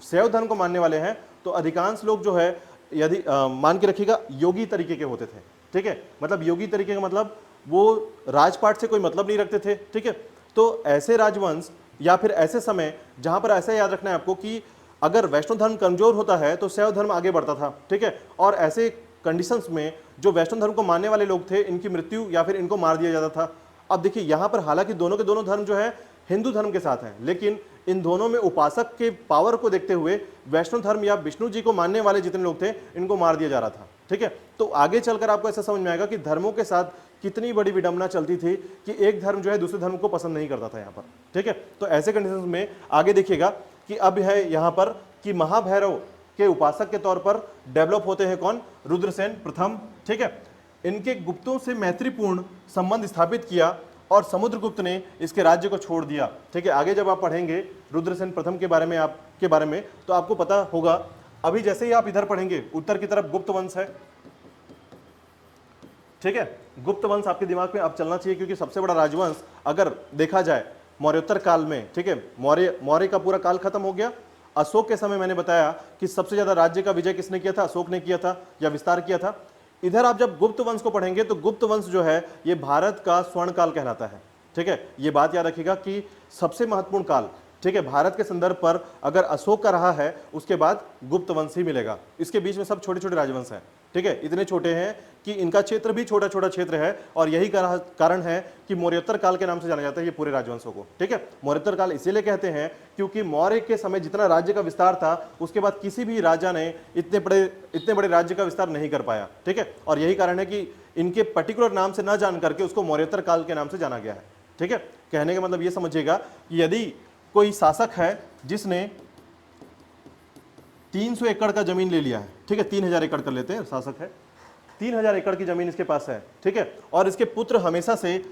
शैव धर्म को मानने वाले हैं तो अधिकांश लोग जो है, यदि मान के रखिएगा, योगी तरीके के होते थे, ठीक है, मतलब योगी तरीके का मतलब वो राजपाट से कोई मतलब नहीं रखते थे, ठीक है। तो ऐसे राजवंश या फिर ऐसे समय जहां पर ऐसा याद रखना है आपको कि अगर वैष्णव धर्म कमजोर होता है तो शैव धर्म आगे बढ़ता था, ठीक है, और ऐसे कंडीशंस में जो वैष्णव धर्म को मानने वाले लोग थे इनकी मृत्यु या फिर इनको मार दिया जाता था। अब देखिए यहां पर हालांकि दोनों के दोनों धर्म जो है हिंदू धर्म के साथ हैं, लेकिन इन दोनों में उपासक के पावर को देखते हुए वैष्णव धर्म या विष्णु जी को मानने वाले जितने लोग थे इनको मार दिया जा रहा था, ठीक है। तो आगे चलकर आपको ऐसा समझ में आएगा कि धर्मों के साथ कितनी बड़ी विडंबना चलती थी कि एक धर्म जो है दूसरे धर्म को पसंद नहीं करता था यहाँ पर, ठीक है। तो ऐसे कंडीशंस में आगे देखिएगा कि अब है यहाँ पर कि महाभैरव के उपासक के तौर पर डेवलप होते हैं कौन, रुद्रसेन प्रथम, ठीक है। इनके गुप्तों से मैत्रीपूर्ण संबंध स्थापित किया और समुद्रगुप्त ने इसके राज्य को छोड़ दिया, ठीक है। आगे जब आप पढ़ेंगे रुद्रसेन प्रथम के बारे में तो आपको पता होगा। अभी जैसे ही आप इधर पढ़ेंगे उत्तर की तरफ गुप्त वंश है, ठीक है, गुप्त वंश आपके दिमाग में अब चलना चाहिए क्योंकि सबसे बड़ा राजवंश अगर देखा जाए मौर्योत्तर काल में, ठीक है, मौर्य का पूरा काल खत्म हो गया। अशोक के समय मैंने बताया कि सबसे ज्यादा राज्य का विजय किसने किया था, अशोक ने किया था या विस्तार किया था। इधर आप जब गुप्त वंश को पढ़ेंगे तो गुप्त वंश जो है ये भारत का स्वर्ण काल कहलाता है, ठीक है। ये बात याद रखिएगा कि सबसे महत्वपूर्ण काल, ठीक है, भारत के संदर्भ पर अगर अशोक का रहा है उसके बाद गुप्त वंश ही मिलेगा। इसके बीच में सब छोटे छोटे राजवंश हैं, ठीक है, इतने छोटे हैं कि इनका क्षेत्र भी छोटा छोटा क्षेत्र है और यही कारण है कि मौर्योत्तर काल के नाम से जाना जाता है ये पूरे राजवंशों को, ठीक है। मौर्योत्तर काल इसीलिए कहते हैं क्योंकि मौर्य के समय जितना राज्य का विस्तार था उसके बाद किसी भी राजा ने इतने बड़े राज्य का विस्तार नहीं कर पाया, ठीक है। और यही कारण है कि इनके पर्टिकुलर नाम से न जान करके उसको मौर्योत्तर काल के नाम से जाना गया है, ठीक है। कहने का मतलब ये समझिएगा कि यदि कोई शासक है जिसने 300 एकड़ का जमीन ले लिया है, ठीक है, 3000 एकड़ कर लेते हैं, शासक है 3000 एकड़ की जमीन इसके पास है, ठीक है, और इसके पुत्र हमेशा से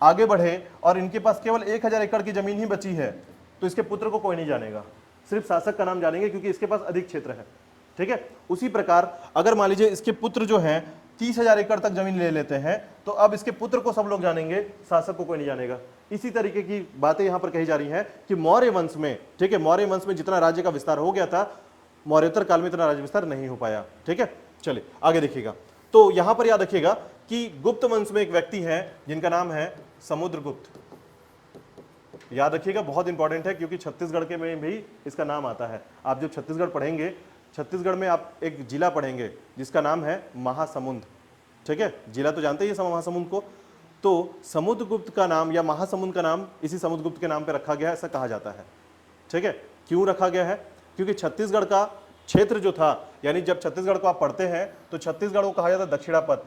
आगे बढ़े और इनके पास केवल 1000 एकड़ की जमीन ही बची है, तो इसके पुत्र को कोई नहीं जानेगा, सिर्फ शासक का नाम जानेंगे क्योंकि इसके पास अधिक क्षेत्र है, ठीक है। उसी प्रकार अगर मान लीजिए इसके पुत्र जो हैं 30,000 एकड़ तक जमीन ले लेते हैं तो अब इसके पुत्र को सब लोग जानेंगे, शासक को कोई नहीं जानेगा। इसी तरीके की बातें यहां पर कही जा रही हैं कि मौर्य वंश में, ठीक है, मौर्य वंश में जितना राज्य का विस्तार हो गया था मौर्योत्तर काल में इतना राज्य विस्तार नहीं हो पाया, ठीक है। चलिए आगे देखिएगा। तो यहां पर याद रखिएगा कि गुप्त वंश में एक व्यक्ति है जिनका नाम है समुद्रगुप्त। याद रखिएगा, बहुत इंपॉर्टेंट है क्योंकि छत्तीसगढ़ के में भी इसका नाम आता है। आप जब छत्तीसगढ़ पढ़ेंगे, छत्तीसगढ़ में आप एक जिला पढ़ेंगे जिसका नाम है महासमुंद, ठीक है, जिला तो जानते ही महासमुंद को। तो समुद्रगुप्त का नाम या महासमुंद का नाम इसी समुद्रगुप्त के नाम पर रखा गया है, ऐसा कहा जाता है, ठीक है। क्यों रखा गया है? क्योंकि छत्तीसगढ़ का क्षेत्र जो था, यानी जब छत्तीसगढ़ को आप पढ़ते हैं तो छत्तीसगढ़ को कहा जाता है दक्षिणापथ,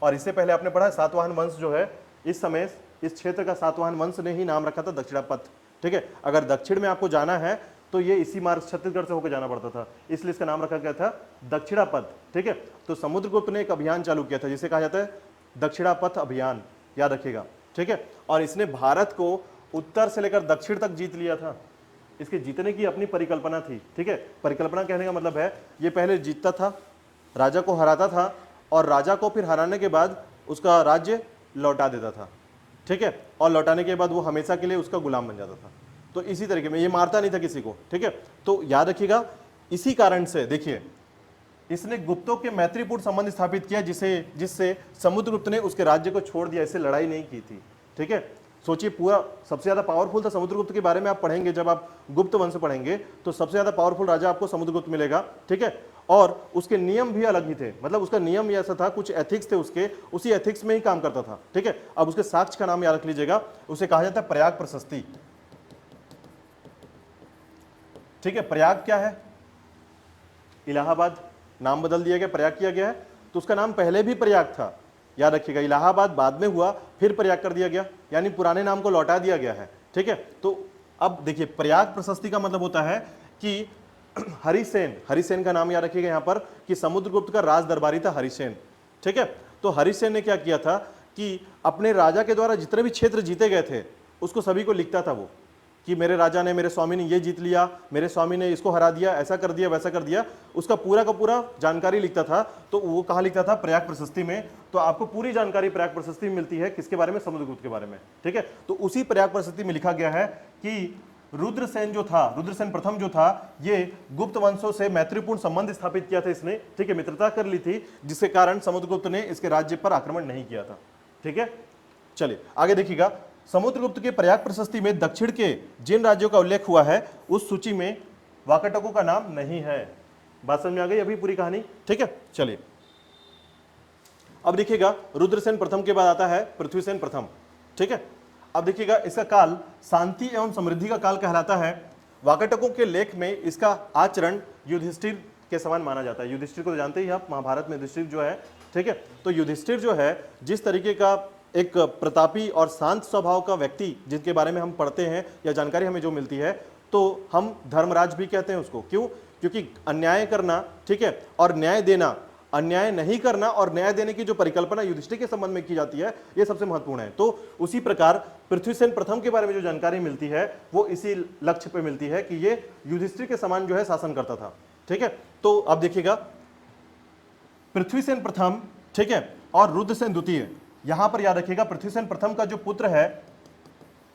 और इससे पहले आपने पढ़ा सातवाहन वंश जो है इस समय इस क्षेत्र का सातवाहन वंश ने ही नाम रखा था दक्षिणापथ, ठीक है। अगर दक्षिण में आपको जाना है तो ये इसी मार्ग छत्तीसगढ़ से होकर जाना पड़ता था, इसलिए इसका नाम रखा गया था दक्षिणापथ, ठीक है। तो समुद्रगुप्त ने एक अभियान चालू किया था जिसे कहा जाता है दक्षिणापथ अभियान, याद रखिएगा, ठीक है। और इसने भारत को उत्तर से लेकर दक्षिण तक जीत लिया था। इसके जीतने की अपनी परिकल्पना थी, ठीक है। परिकल्पना कहने का मतलब है ये पहले जीतता था, राजा को हराता था और राजा को फिर हराने के बाद उसका राज्य लौटा देता था, ठीक है, और लौटाने के बाद वो हमेशा के लिए उसका गुलाम बन जाता था। तो इसी तरीके में ये मारता नहीं था किसी को, ठीक है। तो याद रखिएगा, इसी कारण से देखिए इसने गुप्तों के मैत्रीपूर्ण संबंध स्थापित किया जिससे समुद्रगुप्त ने उसके राज्य को छोड़ दिया, इससे लड़ाई नहीं की थी, ठीक है। सोचिए पूरा सबसे ज्यादा पावरफुल था समुद्रगुप्त के बारे में आप पढ़ेंगे, जब आप गुप्त वंश पढ़ेंगे तो सबसे ज्यादा पावरफुल राजा आपको समुद्रगुप्त मिलेगा, ठीक है। और उसके नियम भी अलग ही थे, मतलब उसका नियम ही ऐसा था, कुछ एथिक्स थे उसके, उसी एथिक्स में ही काम करता था। ठीक है, अब उसके साक्ष्य का नाम याद रख लीजिएगा, उसे कहा जाता है प्रयाग प्रशस्ति। ठीक है, प्रयाग क्या है? इलाहाबाद, नाम बदल दिया गया, प्रयाग किया गया है। तो उसका नाम पहले भी प्रयाग था, याद रखिएगा, इलाहाबाद बाद में हुआ, फिर प्रयाग कर दिया गया, यानी पुराने नाम को लौटा दिया गया है। ठीक है, तो अब देखिए प्रयाग प्रशस्ति का मतलब होता है कि हरिसेन, हरिसेन का नाम याद रखिएगा यहां पर कि समुद्रगुप्त का राज दरबारी था हरिसेन। ठीक है, तो हरिसेन ने क्या किया था कि अपने राजा के द्वारा जितने भी क्षेत्र जीते गए थे उसको सभी को लिखता था वो, कि मेरे राजा ने, मेरे स्वामी ने ये जीत लिया, मेरे स्वामी ने इसको हरा दिया, ऐसा कर दिया, वैसा कर दिया, उसका पूरा का पूरा जानकारी लिखता था। तो वो कहाँ लिखता था? प्रयाग प्रशस्ति में। तो आपको पूरी जानकारी प्रयाग प्रशस्ति में मिलती है, किसके बारे में? समुद्रगुप्त के बारे में। ठीक है, तो उसी प्रयाग प्रशस्ति में लिखा गया है कि रुद्रसेन जो था, रुद्रसेन प्रथम जो था, ये गुप्त वंशों से मैत्रीपूर्ण संबंध स्थापित किया था इसने। ठीक है, मित्रता कर ली थी, जिसके कारण समुद्रगुप्त ने इसके राज्य पर आक्रमण नहीं किया था। ठीक है, चलिए आगे देखिएगा, समुद्रगुप्त के प्रयाग प्रशस्ति में दक्षिण के जिन राज्यों का उल्लेख हुआ है उस सूची में वाकाटकों का नाम नहीं है। बात समझ में आ गई अभी पूरी कहानी? ठीक है, चलिए अब देखिएगा, रुद्रसेन प्रथम के बाद आता है पृथ्वीसेन प्रथम। ठीक है, अब देखिएगा, इसका काल शांति एवं समृद्धि का काल कहलाता है। वाकाटकों के लेख में इसका आचरण युधिष्ठिर के समान माना जाता है। युधिष्ठिर को तो जानते ही आप, महाभारत में युधिष्ठिर जो है। ठीक है, तो युधिष्ठिर जो है, जिस तरीके का एक प्रतापी और शांत स्वभाव का व्यक्ति जिनके बारे में हम पढ़ते हैं या जानकारी हमें जो मिलती है, तो हम धर्मराज भी कहते हैं उसको। क्यों? क्योंकि अन्याय करना, ठीक है, और न्याय देना, अन्याय नहीं करना और न्याय देने की जो परिकल्पना युधिष्ठिर के संबंध में की जाती है, ये सबसे महत्वपूर्ण है। तो उसी प्रकार पृथ्वीसेन प्रथम के बारे में जो जानकारी मिलती है वो इसी लक्ष्य पे मिलती है कि ये युधिष्ठिर के समान जो है शासन करता था। ठीक है, तो अब देखिएगा, पृथ्वीसेन प्रथम, ठीक है, और रुद्रसेन द्वितीय, यहां पर याद रखिएगा पृथ्वीसेन प्रथम का जो पुत्र है,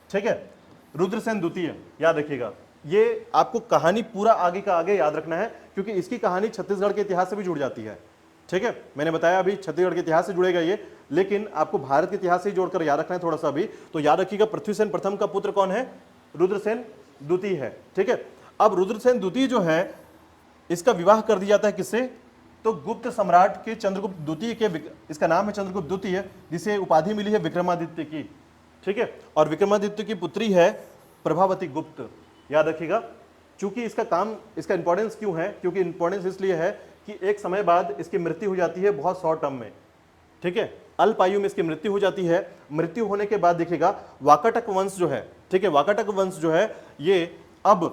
ठीक है, रुद्रसेन द्वितीय, याद रखिएगा, ये आपको कहानी पूरा आगे का आगे याद रखना है, क्योंकि इसकी कहानी छत्तीसगढ़ के इतिहास से भी जुड़ जाती है। ठीक है, मैंने बताया अभी छत्तीसगढ़ के इतिहास से जुड़ेगा ये, लेकिन आपको भारत के इतिहास से जोड़कर याद रखना है थोड़ा सा भी। तो याद रखिएगा, पृथ्वीसेन प्रथम का पुत्र कौन है? रुद्रसेन द्वितीय है। ठीक है, अब रुद्रसेन द्वितीय जो है, इसका विवाह कर दिया जाता है किससे? तो गुप्त सम्राट के चंद्रगुप्त द्वितीय के, इसका नाम है चंद्रगुप्त द्वितीय, जिसे उपाधि मिली है विक्रमादित्य की। ठीक है, और विक्रमादित्य की पुत्री है प्रभावती गुप्त, याद रखिएगा। चूंकि इसका काम, इसका इंपॉर्टेंस क्यों है? क्योंकि इंपॉर्टेंस इसलिए है कि एक समय बाद इसकी मृत्यु हो जाती है बहुत शॉर्ट टर्म में। ठीक है, अल्प आयु में इसकी मृत्यु हो जाती है। मृत्यु होने के बाद देखिएगा, वाकाटक वंश जो है, ठीक है, वाकाटक वंश जो है ये अब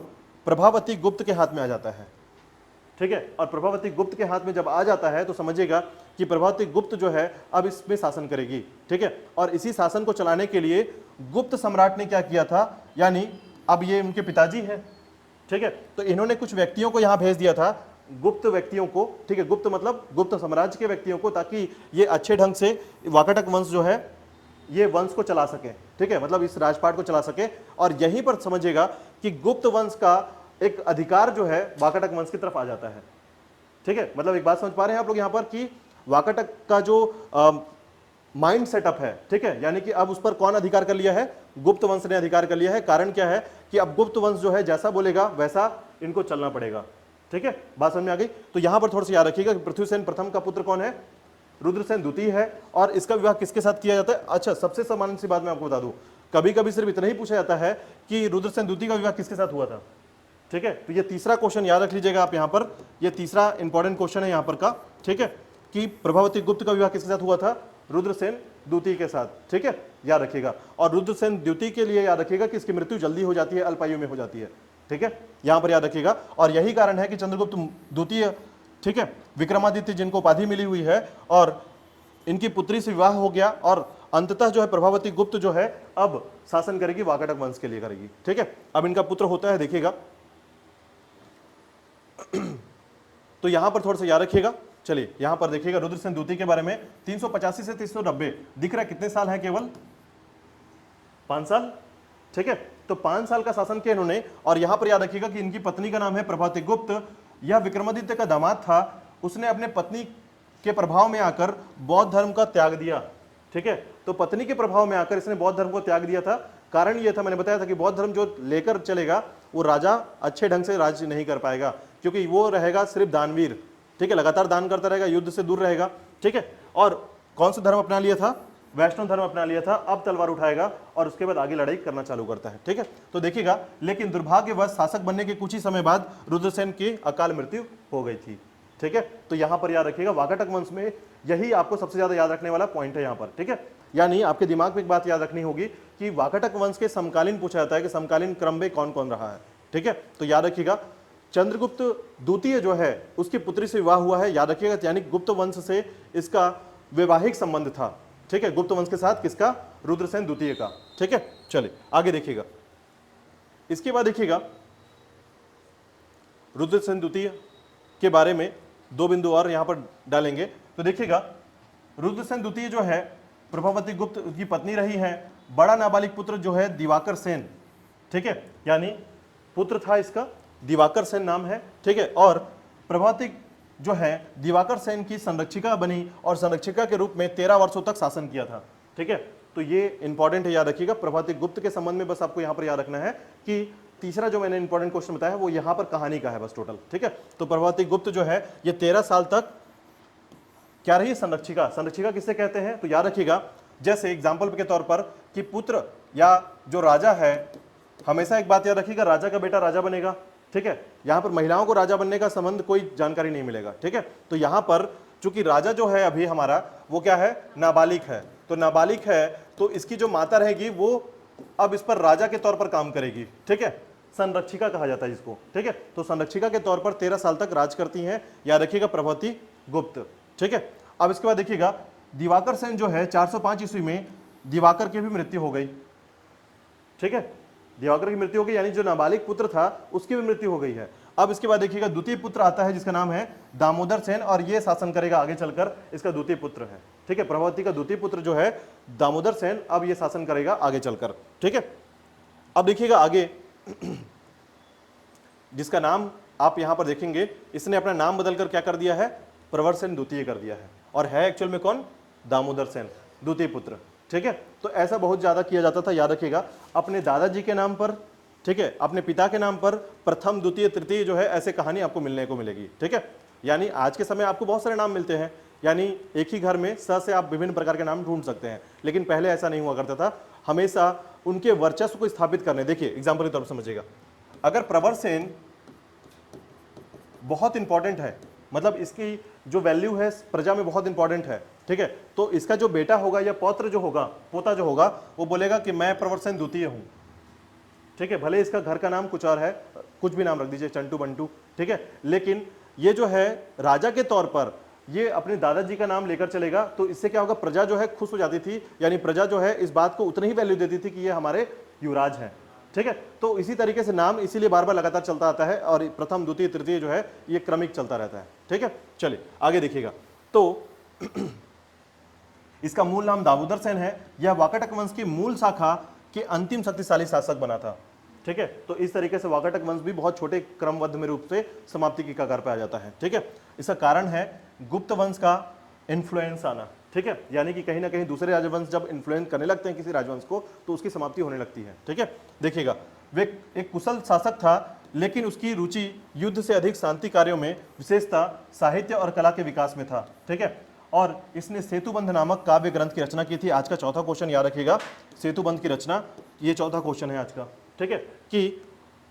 प्रभावती गुप्त के हाथ में आ जाता है। ठीक है, और प्रभावती गुप्त के हाथ में जब आ जाता है तो समझिएगा कि प्रभावती गुप्त जो है अब इसमें शासन करेगी। ठीक है, और इसी शासन को चलाने के लिए गुप्त सम्राट ने क्या किया था, यानी अब ये उनके पिताजी हैं। ठीक है, तो इन्होंने कुछ व्यक्तियों को यहां भेज दिया था, गुप्त व्यक्तियों को। ठीक है, गुप्त मतलब गुप्त साम्राज्य के व्यक्तियों को, ताकि ये अच्छे ढंग से वाकाटक वंश जो है ये वंश को चला सके। ठीक है, मतलब इस राजपाट को चला सके। और यहीं पर समझिएगा कि गुप्त वंश का एक अधिकार जो है वाकाटक वंश की तरफ आ जाता है। ठीक है, मतलब एक बात समझ पा रहे हैं आप लोग यहां पर कि वाकाटक का जो माइंड सेटअप है, ठीक है, यानी कि अब उस पर कौन अधिकार कर लिया है? गुप्त वंश ने अधिकार कर लिया है। कारण क्या है कि अब गुप्त वंश जो है जैसा बोलेगा वैसा इनको चलना पड़ेगा। ठीक है, बात समझ में आ गई? तो यहां पर थोड़ा सा याद रखिएगा कि पृथ्वीसेन प्रथम का पुत्र कौन है? रुद्रसेन द्वितीय है। और इसका विवाह किसके साथ किया जाता है? अच्छा, सबसे सामान्य सी बात मैं आपको बता दूं, कभी कभी सिर्फ इतना ही पूछा जाता है कि रुद्रसेन द्वितीय का विवाह किसके साथ हुआ था। ठीक है, तो ये तीसरा क्वेश्चन याद रख लीजिएगा आप यहां पर, ये तीसरा इंपॉर्टेंट क्वेश्चन है यहां पर का। ठीक है, कि प्रभावती गुप्त का विवाह किसके साथ हुआ था? रुद्रसेन द्वितीय के साथ। ठीक है, याद रखिएगा। और रुद्रसेन द्वितीय के लिए याद रखिएगा कि इसकी मृत्यु जल्दी हो जाती है, अल्प आयु में हो जाती है। ठीक है, यहां पर याद रखिएगा। और यही कारण है कि चंद्रगुप्त द्वितीय, ठीक है, विक्रमादित्य जिनको उपाधि मिली हुई है, और इनकी पुत्री से विवाह हो गया, और अंततः जो है प्रभावती गुप्त जो है अब शासन करेगी, वाकाटक वंश के लिए करेगी। ठीक है, अब इनका पुत्र होता है, देखिएगा, तो यहां पर थोड़ा सा याद रखिएगा। चलिए यहां पर देखिएगा रुद्रसेन द्वितीय के बारे में, 385 से 390 दिख रहा है, कितने साल है? केवल 5 साल। ठीक है, तो 5 साल का शासन किया इन्होंने। और यहां पर याद रखिएगा कि इनकी पत्नी का नाम है प्रभावती गुप्त। यह विक्रमादित्य का दामाद था। उसने अपने पत्नी के प्रभाव में आकर बौद्ध धर्म का त्याग दिया। ठीक है, तो पत्नी के प्रभाव में आकर इसने बौद्ध धर्म को त्याग दिया था। कारण यह था, मैंने बताया था कि बौद्ध धर्म जो लेकर चलेगा वो राजा अच्छे ढंग से राज्य नहीं कर पाएगा, क्योंकि वो रहेगा सिर्फ दानवीर। ठीक है, लगातार दान करता रहेगा, युद्ध से दूर रहेगा, ठीक है। और कौन सा धर्म अपना लिया था? वैष्णव धर्म अपना लिया था। अब तलवार उठाएगा और उसके बाद आगे लड़ाई करना चालू करता है, ठीक है। तो देखिएगा, लेकिन दुर्भाग्यवश शासक बनने के कुछ ही समय बाद रुद्रसेन की अकाल मृत्यु हो गई थी, ठीक है। तो यहां पर याद रखिएगा, वाकाटक वंश में यही आपको सबसे ज्यादा याद रखने वाला पॉइंट है यहां पर, ठीक है। यानी आपके दिमाग में एक बात याद रखनी होगी कि वाकाटक वंश के समकालीन पूछा जाता है कि समकालीन क्रम में कौन कौन रहा है, ठीक है। तो याद रखिएगा, चंद्रगुप्त द्वितीय जो है उसकी पुत्री से विवाह हुआ है, याद रखिएगा, यानी गुप्त वंश से इसका वैवाहिक संबंध था, ठीक है। गुप्त वंश के साथ किसका? रुद्रसेन द्वितीय का, ठीक है। चलिए आगे देखिएगा। इसके बाद देखिएगा, रुद्रसेन द्वितीय के बारे में 2 बिंदु और यहां पर डालेंगे। तो देखिएगा, रुद्रसेन द्वितीय जो है प्रभावती गुप्त की पत्नी रही है। बड़ा नाबालिग पुत्र जो है दिवाकर सेन, ठीक है, यानी पुत्र था इसका दिवाकर सेन नाम है, ठीक है। और प्रभावती जो है दिवाकर सेन की संरक्षिका बनी और संरक्षिका के रूप में 13 वर्षों तक शासन किया था, ठीक है। तो ये इंपॉर्टेंट है, याद रखिएगा। प्रभावती गुप्त के संबंध में बस आपको यहां पर याद रखना है कि तीसरा जो मैंने इंपॉर्टेंट क्वेश्चन बताया है वो यहां पर कहानी का है बस टोटल, ठीक है। तो प्रभावती गुप्त जो है ये 13 साल तक क्या रही? संरक्षिका। संरक्षिका किससे कहते हैं? तो याद रखिएगा, जैसे एग्जाम्पल के तौर पर कि पुत्र या जो राजा है, हमेशा एक बात याद रखिएगा, राजा का बेटा राजा बनेगा, ठीक है। यहां पर महिलाओं को राजा बनने का संबंध कोई जानकारी नहीं मिलेगा, ठीक है। तो यहां पर चूंकि राजा जो है अभी हमारा वो क्या है? नाबालिग है। तो नाबालिग है तो इसकी जो माता रहेगी वो अब इस पर राजा के तौर पर काम करेगी, ठीक है। संरक्षिका कहा जाता है इसको, ठीक है। तो संरक्षिका के तौर पर 13 साल तक राज करती हैं, याद रखिएगा, प्रभावती गुप्त, ठीक है। अब इसके बाद देखिएगा, दिवाकर सेन जो है 405 ईस्वी में दिवाकर की भी मृत्यु हो गई, ठीक है। दिवाकर की मृत्यु हो गई, यानी जो नाबालिग पुत्र था उसकी भी मृत्यु हो गई है। अब इसके बाद देखिएगा, द्वितीय पुत्र आता है जिसका नाम है दामोदर सेन, और ये शासन करेगा आगे चलकर, इसका द्वितीय पुत्र है, ठीक है। प्रभावती का द्वितीय पुत्र जो है दामोदर सेन, अब ये शासन करेगा आगे चलकर, ठीक है। अब देखिएगा आगे, जिसका नाम आप यहां पर देखेंगे, इसने अपना नाम बदलकर क्या कर दिया है? प्रवर सेन द्वितीय कर दिया है, और है एक्चुअल में कौन? दामोदर सेन, द्वितीय पुत्र, ठीक है। तो ऐसा बहुत ज्यादा किया जाता था, याद रखिएगा, अपने दादाजी के नाम पर, ठीक है, अपने पिता के नाम पर प्रथम द्वितीय तृतीय जो है, ऐसे कहानी आपको मिलने को मिलेगी, ठीक है। यानी आज के समय आपको बहुत सारे नाम मिलते हैं, यानी एक ही घर में स से आप विभिन्न प्रकार के नाम ढूंढ सकते हैं, लेकिन पहले ऐसा नहीं हुआ करता था। हमेशा उनके वर्चस्व को स्थापित करने, देखिए एग्जाम्पल के तौर पर समझिएगा, अगर प्रवर सेन बहुत इंपॉर्टेंट है, मतलब इसकी जो वैल्यू है प्रजा में बहुत इंपॉर्टेंट है, ठीक है, तो इसका जो बेटा होगा या पौत्र जो होगा, पोता जो होगा, वो बोलेगा कि मैं प्रवर सेन द्वितीय हूं, ठीक है। भले इसका घर का नाम कुछ और है, कुछ भी नाम रख दीजिए, चंटू बंटू, ठीक है, लेकिन ये जो है राजा के तौर पर ये अपने दादाजी का नाम लेकर चलेगा, तो इससे क्या होगा? प्रजा जो है खुश हो जाती थी, यानी प्रजा जो है इस बात को उतनी ही वैल्यू देती थी कि ये हमारे युवराज हैं, ठीक है। तो इसी तरीके से नाम इसीलिए बार बार लगातार चलता आता है, और प्रथम द्वितीय तृतीय जो है ये क्रमिक चलता रहता है, ठीक है। चलिए आगे देखिएगा, तो इसका मूल नाम दामोदर सेन है। यह वाकाटक वंश की मूल शाखा के अंतिम शक्तिशाली शासक बना था, ठीक है। तो इस तरीके से वाकाटक वंश भी बहुत छोटे क्रमबद्ध में रूप से समाप्ति की कगार पर आ जाता है, ठीक है। इसका कारण है गुप्त वंश का इन्फ्लुएंस आना, ठीक है, यानी कि कहीं ना कहीं दूसरे राजवंश जब इन्फ्लुएंस करने लगते हैं किसी राजवंश को, तो उसकी समाप्ति होने लगती है, ठीक है। देखिएगा, वे एक कुशल शासक था, लेकिन उसकी रुचि युद्ध से अधिक शांति कार्यों में, विशेषता साहित्य और कला के विकास में था, ठीक है। और इसने सेतुबंध नामक काव्य ग्रंथ की रचना की थी। आज का चौथा क्वेश्चन याद रखिएगा, सेतुबंध की रचना, ये चौथा क्वेश्चन है आज का, ठीक है, कि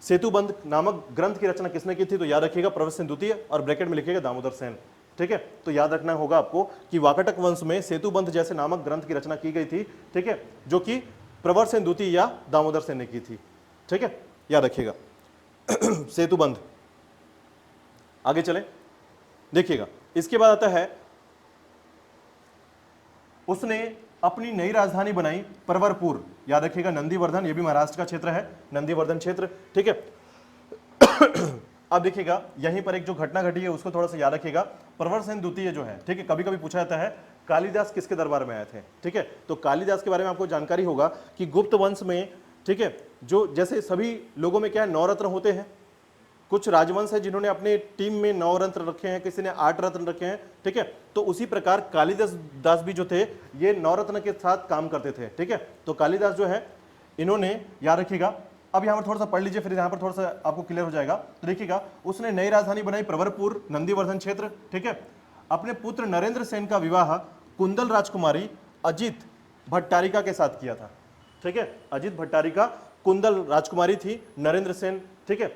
सेतुबंध नामक ग्रंथ की रचना किसने की थी? तो याद रखिएगा प्रवर सेन द्वितीय, और ब्रैकेट में लिखिएगा दामोदर सेन, ठीक है। तो याद रखना होगा आपको कि वाकाटक वंश में सेतुबंध जैसे नामक ग्रंथ की रचना की गई थी, ठीक है, जो कि प्रवर सेन द्वितीय या दामोदर सेन ने की थी, ठीक है, याद रखिएगा। सेतुबंध, आगे चले, देखिएगा, इसके बाद आता है उसने अपनी नई राजधानी बनाई परवरपुर, याद रखिएगा, नंदीवर्धन, ये भी महाराष्ट्र का क्षेत्र है, नंदीवर्धन क्षेत्र, ठीक है। अब देखिएगा, यहीं पर एक जो घटना घटी है उसको थोड़ा सा याद रखिएगा। प्रवर सेन द्वितीय जो है, ठीक है, कभी कभी पूछा जाता है कालिदास किसके दरबार में आए थे, ठीक है। तो कालिदास के बारे में आपको जानकारी होगा कि गुप्त वंश में, ठीक है, जो जैसे सभी लोगों में क्या है, 9 रत्न होते हैं। कुछ राजवंश है जिन्होंने अपने टीम में 9 रत्न रखे हैं, किसी ने 8 रत्न रखे हैं, ठीक है। तो उसी प्रकार कालिदास दास भी जो थे ये 9 रत्न के साथ काम करते थे, ठीक है। तो कालिदास जो है, इन्होंने याद रखिएगा अब यहाँ पर थोड़ा सा पढ़ लीजिए, फिर यहाँ पर थोड़ा सा आपको क्लियर हो जाएगा। तो देखिएगा, उसने नई राजधानी बनाई प्रवरपुर, नंदीवर्धन क्षेत्र, ठीक है। अपने पुत्र नरेंद्र सेन का विवाह कुंदल राजकुमारी अजित भट्टारिका के साथ किया था, ठीक है। अजित भट्टारिका कुंदल राजकुमारी थी, नरेंद्र सेन, ठीक है,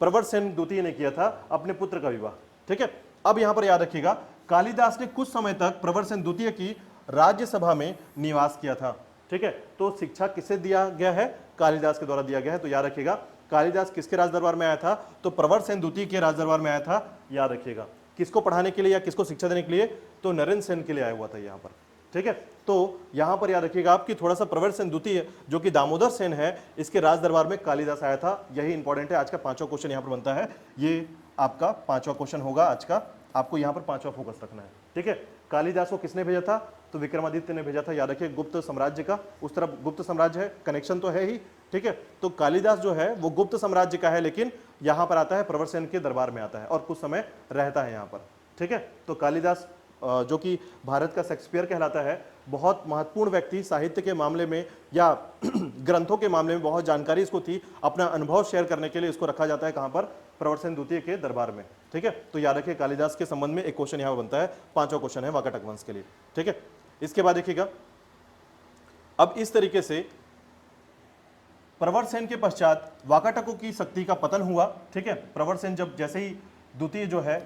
प्रवर सेन द्वितीय ने किया था अपने पुत्र का विवाह, ठीक है। अब यहां पर याद रखिएगा, कालिदास ने कुछ समय तक प्रवर सेन द्वितीय की राज्यसभा में निवास किया था, ठीक है। तो शिक्षा किसे दिया गया है? कालिदास के द्वारा दिया गया है। तो याद रखिएगा, कालिदास किसके राज दरबार में आया था? तो प्रवर सेन द्वितीय के राज दरबार में आया था। याद रखिएगा, किसको पढ़ाने के लिए या किसको शिक्षा देने के लिए? तो नरेंद्र सेन के लिए आया हुआ था यहाँ पर, ठीक है। तो यहां पर याद रखिएगा आपकी थोड़ा सा प्रवर सेन द्वितीय जो कि दामोदर सेन है, इसके राज दरबार में कालिदास आया था। यही इंपॉर्टेंट है, आज का 5वां क्वेश्चन यहां पर बनता है। ये आपका 5वां क्वेश्चन होगा आज का, आपको यहां पर 5वां फोकस रखना है, ठीक है। कालिदास को किसने भेजा था? तो विक्रमादित्य ने भेजा था। याद रखिए, गुप्त साम्राज्य का, उस तरफ गुप्त साम्राज्य है, कनेक्शन तो है ही, ठीक है। तो कालिदास जो है वो गुप्त साम्राज्य का है, लेकिन यहां पर आता है प्रवर सेन के दरबार में आता है और कुछ समय रहता है यहां पर, ठीक है। तो कालिदास जो कि भारत का शेक्सपियर कहलाता है, बहुत महत्वपूर्ण व्यक्ति, साहित्य के मामले में या ग्रंथों के मामले में बहुत जानकारी इसको थी, अपना अनुभव शेयर करने के लिए इसको रखा जाता है कहां पर? प्रवर सेन द्वितीय के दरबार में, ठीक है। तो याद रखिए, कालिदास के संबंध में एक क्वेश्चन यहां बनता है, 5वां क्वेश्चन है वाकाटक वंश के लिए, ठीक है। इसके बाद देखिएगा, अब इस तरीके से प्रवर सेन के पश्चात वाकाटकों की शक्ति का पतन हुआ, ठीक है। प्रवर सेन जब जैसे ही द्वितीय जो है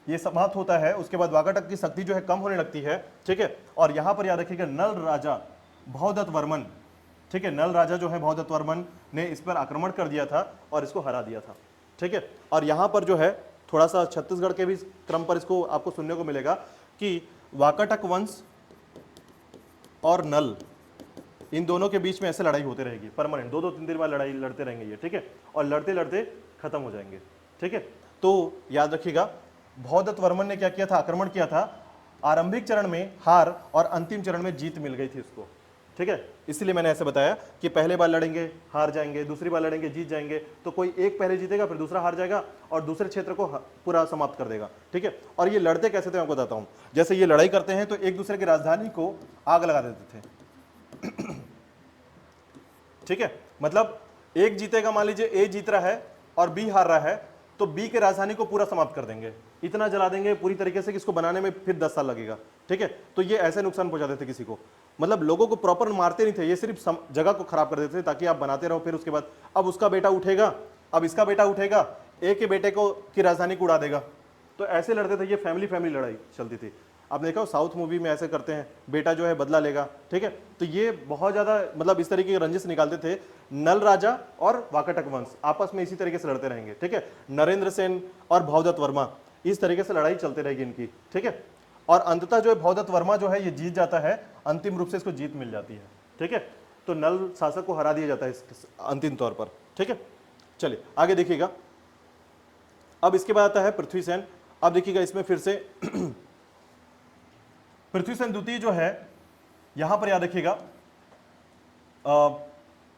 ये समाप्त होता है, उसके बाद वाकाटक की शक्ति जो है कम होने लगती है, ठीक है। और यहां पर याद रखिएगा, नल राजा भवदत्त वर्मन, ठीक है, नल राजा जो है भवदत्त वर्मन ने इस पर आक्रमण कर दिया था और इसको हरा दिया था, ठीक है। और यहां पर जो है थोड़ा सा छत्तीसगढ़ के भी क्रम पर इसको आपको सुनने को मिलेगा कि वाकाटक वंश और नल, इन दोनों के बीच में ऐसे लड़ाई होती रहेगी परमानेंट, 2-2 3 दिन बाद लड़ाई लड़ते रहेंगे ये, ठीक है। और लड़ते लड़ते खत्म हो जाएंगे, ठीक है। तो याद रखिएगा, भवदत्त वर्मन ने क्या किया था? आक्रमण किया था। आरंभिक चरण में हार और अंतिम चरण में जीत मिल गई थी उसको, ठीक है। इसलिए मैंने ऐसे बताया कि पहले बार लड़ेंगे हार जाएंगे, दूसरी बार लड़ेंगे जीत जाएंगे। तो कोई एक पहले जीतेगा, फिर दूसरा हार जाएगा और दूसरे क्षेत्र को पूरा समाप्त कर देगा, ठीक है। और ये लड़ते कैसे थे मैं आपको बताता हूं। जैसे ये लड़ाई करते हैं तो एक दूसरे की राजधानी को आग लगा देते थे, ठीक है। मतलब एक जीतेगा, मान लीजिए ए जीत रहा है और बी हार रहा है, तो बी के राजधानी को पूरा समाप्त कर देंगे, इतना जला देंगे पूरी तरीके से कि इसको बनाने में फिर 10 साल लगेगा, ठीक है। तो ये ऐसे नुकसान पहुंचाते थे किसी को, मतलब लोगों को प्रॉपर मारते नहीं थे, ये सिर्फ जगह को खराब कर देते थे ताकि आप बनाते रहो। फिर उसके बाद अब उसका बेटा उठेगा, अब इसका बेटा उठेगा, ए के बेटे को की राजधानी को उड़ा देगा। तो ऐसे लड़ते थे, ये फैमिली लड़ाई चलती थी। आपने देखा साउथ मूवी में ऐसे करते हैं, बेटा जो है बदला लेगा, ठीक है। तो ये बहुत ज्यादा मतलब इस तरीके के रंजिश निकालते थे। नल राजा और वाकाटक वंश आपस में इसी तरीके से लड़ते रहेंगे, ठीक है। नरेंद्र सेन और भवदत्त वर्मा, इस तरीके से लड़ाई चलती रहेगी इनकी, ठीक है। और अंततः जो है भवदत्त वर्मा जो है ये जीत जाता है, अंतिम रूप से इसको जीत मिल जाती है, ठीक है। तो नल शासक को हरा दिया जाता है अंतिम तौर पर, ठीक है। चलिए आगे देखिएगा। अब इसके बाद आता है पृथ्वी सेन। अब देखिएगा इसमें फिर से पृथ्वी सेन द्वितीय जो है, यहां पर याद रखिएगा,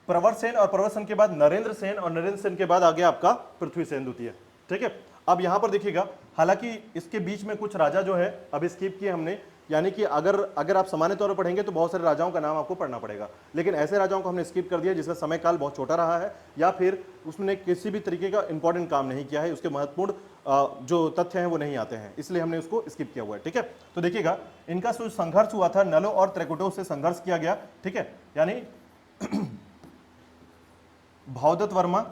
प्रवर सेन और प्रवर सेन के बाद नरेंद्र सेन और नरेंद्र सेन के बाद आ गया आपका पृथ्वी सेन द्वितीय, ठीक है। अब यहां पर देखिएगा, हालांकि इसके बीच में कुछ राजा जो है अभी स्किप किए हमने, यानी कि अगर आप सामान्य तौर पर पढ़ेंगे तो बहुत सारे राजाओं का नाम आपको पढ़ना पड़ेगा, लेकिन ऐसे राजाओं को हमने स्किप कर दिया जिसका समय काल बहुत छोटा रहा है या फिर उसने किसी भी तरीके का इंपॉर्टेंट काम नहीं किया है, उसके महत्वपूर्ण जो तथ्य हैं वो नहीं आते हैं, इसलिए हमने उसको स्किप किया हुआ है, ठीक है। तो देखिएगा, इनका जो संघर्ष हुआ था, नलों और त्रिकुटों से संघर्ष किया गया, ठीक है। यानी भवदत्त वर्मा,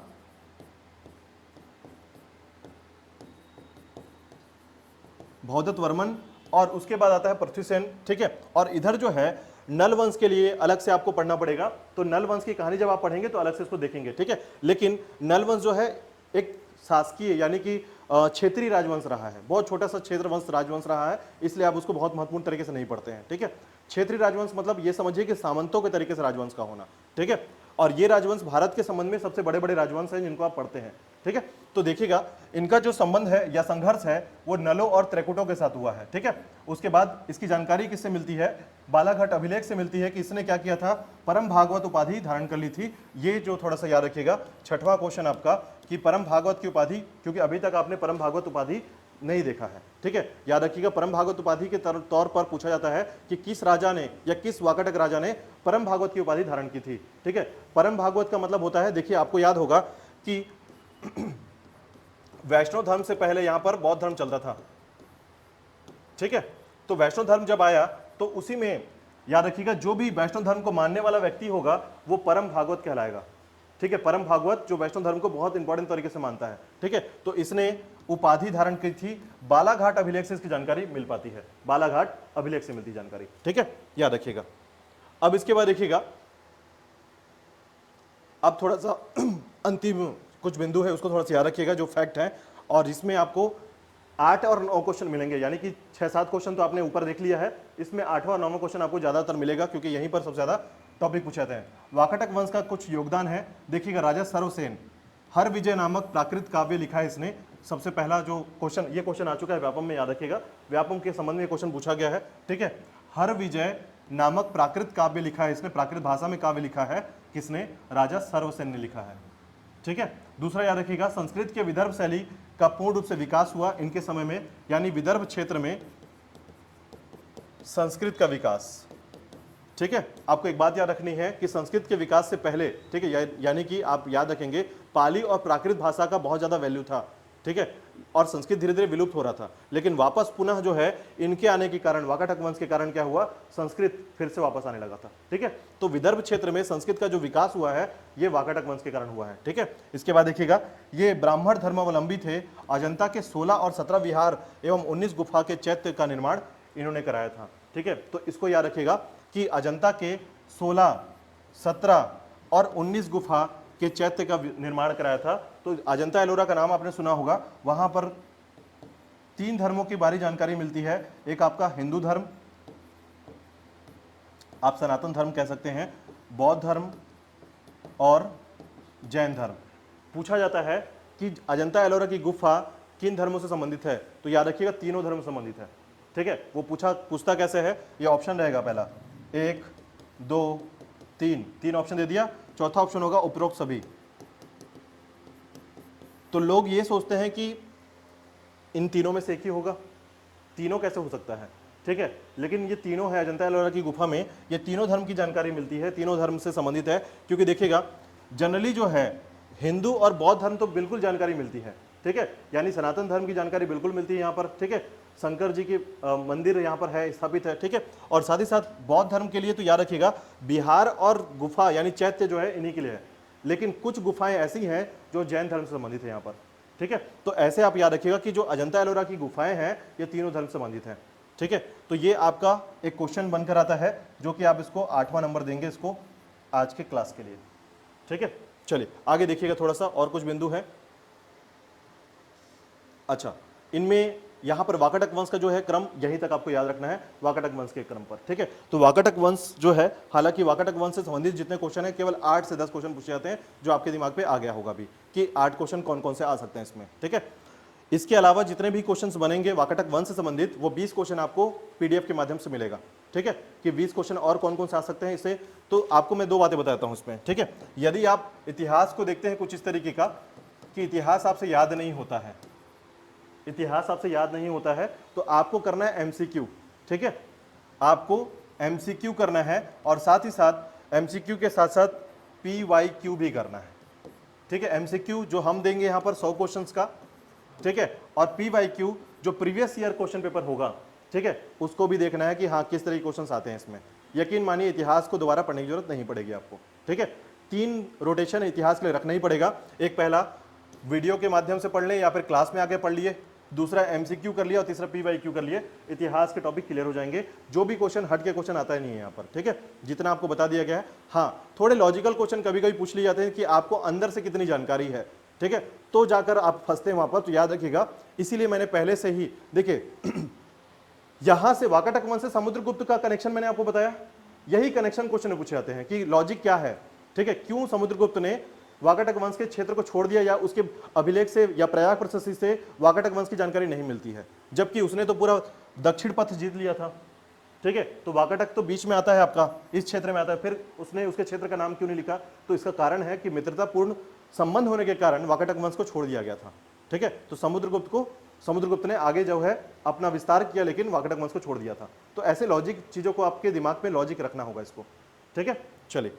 भवदत्त वर्मन और उसके बाद आता है पृथ्वी सेन, ठीक है। और इधर जो है नल वंश के लिए अलग से आपको पढ़ना पड़ेगा, तो नल वंश की कहानी जब आप पढ़ेंगे तो अलग से इसको देखेंगे, ठीक है। लेकिन नल वंश जो है एक शासकीय यानी कि क्षेत्रीय राजवंश रहा है, बहुत छोटा सा क्षेत्र वंश राजवंश रहा है, इसलिए आप उसको बहुत महत्वपूर्ण तरीके से नहीं पढ़ते हैं, ठीक है। क्षेत्रीय राजवंश मतलब ये समझिए कि सामंतों के तरीके से राजवंश का होना, ठीक है। और ये राजवंश भारत के संबंध में सबसे बड़े बड़े राजवंश हैं जिनको आप पढ़ते हैं, ठीक है। तो देखिएगा, इनका जो संबंध है या संघर्ष है वो नलों और त्रिकुटों के साथ हुआ है, ठीक है। उसके बाद इसकी जानकारी किससे मिलती है? बालाघाट अभिलेख से मिलती है कि इसने क्या किया था, परम भागवत उपाधि धारण कर ली थी। ये जो थोड़ा सा याद रखिएगा, 6वां क्वेश्चन आपका कि परम भागवत की उपाधि, क्योंकि अभी तक आपने परम भागवत उपाधि नहीं देखा है। ठीक है, याद रखिएगा परम भागवत उपाधि के तौर पर पूछा जाता है कि किस राजा ने या किस वाकाटक राजा ने परम भागवत की उपाधि धारण की थी। ठीक है, परम भागवत का मतलब होता है, देखिए आपको याद होगा कि वैष्णव धर्म से पहले यहां पर बौद्ध धर्म चलता था। ठीक है, तो वैष्णव धर्म जब आया तो उसी में याद रखिएगा जो भी वैष्णव धर्म को मानने वाला व्यक्ति होगा वो परम भागवत कहलाएगा। ठीक है, परम भागवत जो वैष्णव धर्म को बहुत इंपॉर्टेंट तरीके से मानता है। ठीक है, तो इसने उपाधि धारण की थी। बालाघाट अभिलेख से इसकी जानकारी मिल पाती है, बालाघाट अभिलेख से मिलती जानकारी। ठीक है, याद रखिएगा। अब इसके बाद देखिएगा, अब थोड़ा सा अंतिम कुछ बिंदु है उसको थोड़ा सा याद रखिएगा जो फैक्ट है, और इसमें आपको 8 और 9 क्वेश्चन मिलेंगे, यानी कि 6-7 क्वेश्चन तो आपने ऊपर देख लिया है, इसमें 8वां और 9वां क्वेश्चन आपको ज्यादातर मिलेगा क्योंकि यहीं पर सबसे ज्यादा टॉपिक पूछे जाते हैं। वाकाटक वंश का कुछ योगदान है, देखिएगा राजा सर्वसेन हर विजय नामक प्राकृत काव्य लिखा है इसने। सबसे पहला जो क्वेश्चन, ये क्वेश्चन आ चुका है व्यापम में, याद रखिएगा व्यापम के संबंध में क्वेश्चन पूछा गया है। ठीक है, हर विजय नामक प्राकृत काव्य लिखा है इसने, प्राकृत भाषा में काव्य लिखा है किसने? राजा सर्वसेन ने लिखा है। ठीक है, दूसरा याद रखिएगा संस्कृत के विदर्भ शैली का पूर्ण रूप से विकास हुआ इनके समय में, यानी विदर्भ क्षेत्र में संस्कृत का विकास। ठीक है, आपको एक बात याद रखनी है कि संस्कृत के विकास से पहले, ठीक है, यानी कि आप याद रखेंगे पाली और प्राकृत भाषा का बहुत ज्यादा वैल्यू था। ठीक है, और संस्कृत धीरे धीरे विलुप्त हो रहा था, लेकिन वापस पुनः जो है इनके आने के कारण, वाकाटक वंश के कारण क्या हुआ, संस्कृत फिर से वापस आने लगा था। ठीक है, तो विदर्भ क्षेत्र में संस्कृत का जो विकास हुआ है ये वाकाटक वंश के कारण हुआ है। ठीक है, इसके बाद देखिएगा ये ब्राह्मण धर्मावलंबी थे। अजंता के 16 और 17 विहार एवं 19 गुफा के चैत्य का निर्माण इन्होंने कराया था। ठीक है, तो इसको याद रखिएगा कि अजंता के 16, 17 और 19 गुफा के चैत्य का निर्माण कराया था। तो अजंता एलोरा का नाम आपने सुना होगा, वहां पर 3 धर्मों की बारी जानकारी मिलती है। एक आपका हिंदू धर्म, आप सनातन धर्म कह सकते हैं, बौद्ध धर्म और जैन धर्म। पूछा जाता है कि अजंता एलोरा की गुफा किन धर्मों से संबंधित है, तो याद रखिएगा तीनों धर्म संबंधित है। ठीक है, वो पूछता कैसे है, ये ऑप्शन रहेगा पहला 1, 2, 3 ऑप्शन दे दिया, चौथा ऑप्शन होगा उपरोक्त सभी। तो लोग ये सोचते हैं कि इन तीनों में से एक ही होगा, तीनों कैसे हो सकता है। ठीक है, लेकिन ये तीनों है अजंता एलोरा की गुफा में, ये तीनों धर्म की जानकारी मिलती है, तीनों धर्म से संबंधित है। क्योंकि देखिएगा जनरली जो है हिंदू और बौद्ध धर्म तो बिल्कुल जानकारी मिलती है। ठीक है, यानी सनातन धर्म की जानकारी बिल्कुल मिलती है यहाँ पर। ठीक है, शंकर जी की मंदिर यहाँ पर है, स्थापित है। ठीक है, और साथ ही साथ बौद्ध धर्म के लिए तो याद रखिएगा बिहार और गुफा यानी चैत्य जो है इन्हीं के लिए है, लेकिन कुछ गुफाएं ऐसी हैं जो जैन धर्म से संबंधित है यहाँ पर। ठीक है, तो ऐसे आप याद रखिएगा कि जो अजंता एलोरा की गुफाएं हैं ये तीनों धर्म से संबंधित हैं। ठीक है, तो ये आपका एक क्वेश्चन बनकर आता है जो कि आप इसको 8वां नंबर देंगे इसको आज के क्लास के लिए। ठीक है, चलिए आगे देखिएगा, थोड़ा सा और कुछ बिंदु है। अच्छा, इनमें यहां पर वाकाटक वंश का जो है क्रम यहीं तक आपको याद रखना है, वाकाटक वंश के क्रम पर। ठीक है, तो वाकाटक वंश जो है, हालांकि वाकाटक वंश से संबंधित जितने क्वेश्चन है केवल 8 से 10 क्वेश्चन पूछे जाते हैं, जो आपके दिमाग पे आ गया होगा भी कि 8 क्वेश्चन कौन कौन से आ सकते हैं इसमें। ठीक है, इसके अलावा जितने भी क्वेश्चन बनेंगे वाकाटक वंश से संबंधित वो 20 क्वेश्चन आपको पीडीएफ के माध्यम से मिलेगा। ठीक है, कि 20 क्वेश्चन और कौन कौन से आ सकते हैं इससे, तो आपको मैं 2 बातें बताता हूं इसमें। ठीक है, यदि आप इतिहास को देखते हैं कुछ इस तरीके का कि इतिहास आपसे याद नहीं होता है, इतिहास आपसे याद नहीं होता है, तो आपको करना है एमसीक्यू। ठीक है, आपको एमसीक्यू करना है और साथ ही साथ एमसीक्यू के साथ साथ पीवाईक्यू भी करना है। ठीक है, एमसीक्यू जो हम देंगे यहां पर 100 क्वेश्चंस का, ठीक है, और पीवाईक्यू जो प्रीवियस ईयर क्वेश्चन पेपर होगा, ठीक है, उसको भी देखना है कि हाँ किस तरह के क्वेश्चंस आते हैं इसमें। यकीन मानिए इतिहास को दोबारा पढ़ने की जरूरत नहीं पड़ेगी आपको। ठीक है, 3 रोटेशन इतिहास के लिए रखना ही पड़ेगा। एक पहला वीडियो के माध्यम से पढ़ लें या फिर क्लास में आके पढ़ लिए, दूसरा एमसीक्यू कर लिया और तीसरा पीवाईक्यू कर लिए। इतिहास के टॉपिक क्लियर हो जाएंगे, जो भी क्वेश्चन हट के क्वेश्चन आता है नहीं है यहाँ पर। ठीक है, जितना आपको बता दिया गया है। हाँ, थोड़े लॉजिकल क्वेश्चन कभी कभी पूछ लिए जाते हैं कि आपको अंदर से कितनी जानकारी है, ठीक है, तो जाकर आप फंसते हैं वहां पर, तो याद रखिएगा। इसीलिए मैंने पहले से ही देखिए यहां से वाकाटक वंश से समुद्रगुप्त का कनेक्शन मैंने आपको बताया, यही कनेक्शन क्वेश्चन में पूछे जाते हैं कि लॉजिक क्या है। ठीक है, क्यों समुद्रगुप्त ने वाकाटक वंश के क्षेत्र को छोड़ दिया या उसके अभिलेख से या प्रयाग प्रशस्ति से वाकाटक वंश की जानकारी नहीं मिलती है, जबकि उसने तो पूरा दक्षिण पथ जीत लिया था। ठीक है, तो वाकाटक तो बीच में आता है आपका, इस क्षेत्र में आता है, फिर उसने उसके क्षेत्र का नाम क्यों नहीं लिखा, तो इसका कारण है कि मित्रतापूर्ण संबंध होने के कारण वाकाटक वंश को छोड़ दिया गया था। ठीक है, तो समुद्रगुप्त को समुद्रगुप्त ने आगे जो है अपना विस्तार किया, लेकिन वाकड़क वंश को छोड़ दिया था। तो ऐसे लॉजिक चीजों को आपके दिमाग में लॉजिक रखना होगा इसको, ठीक है। चलिए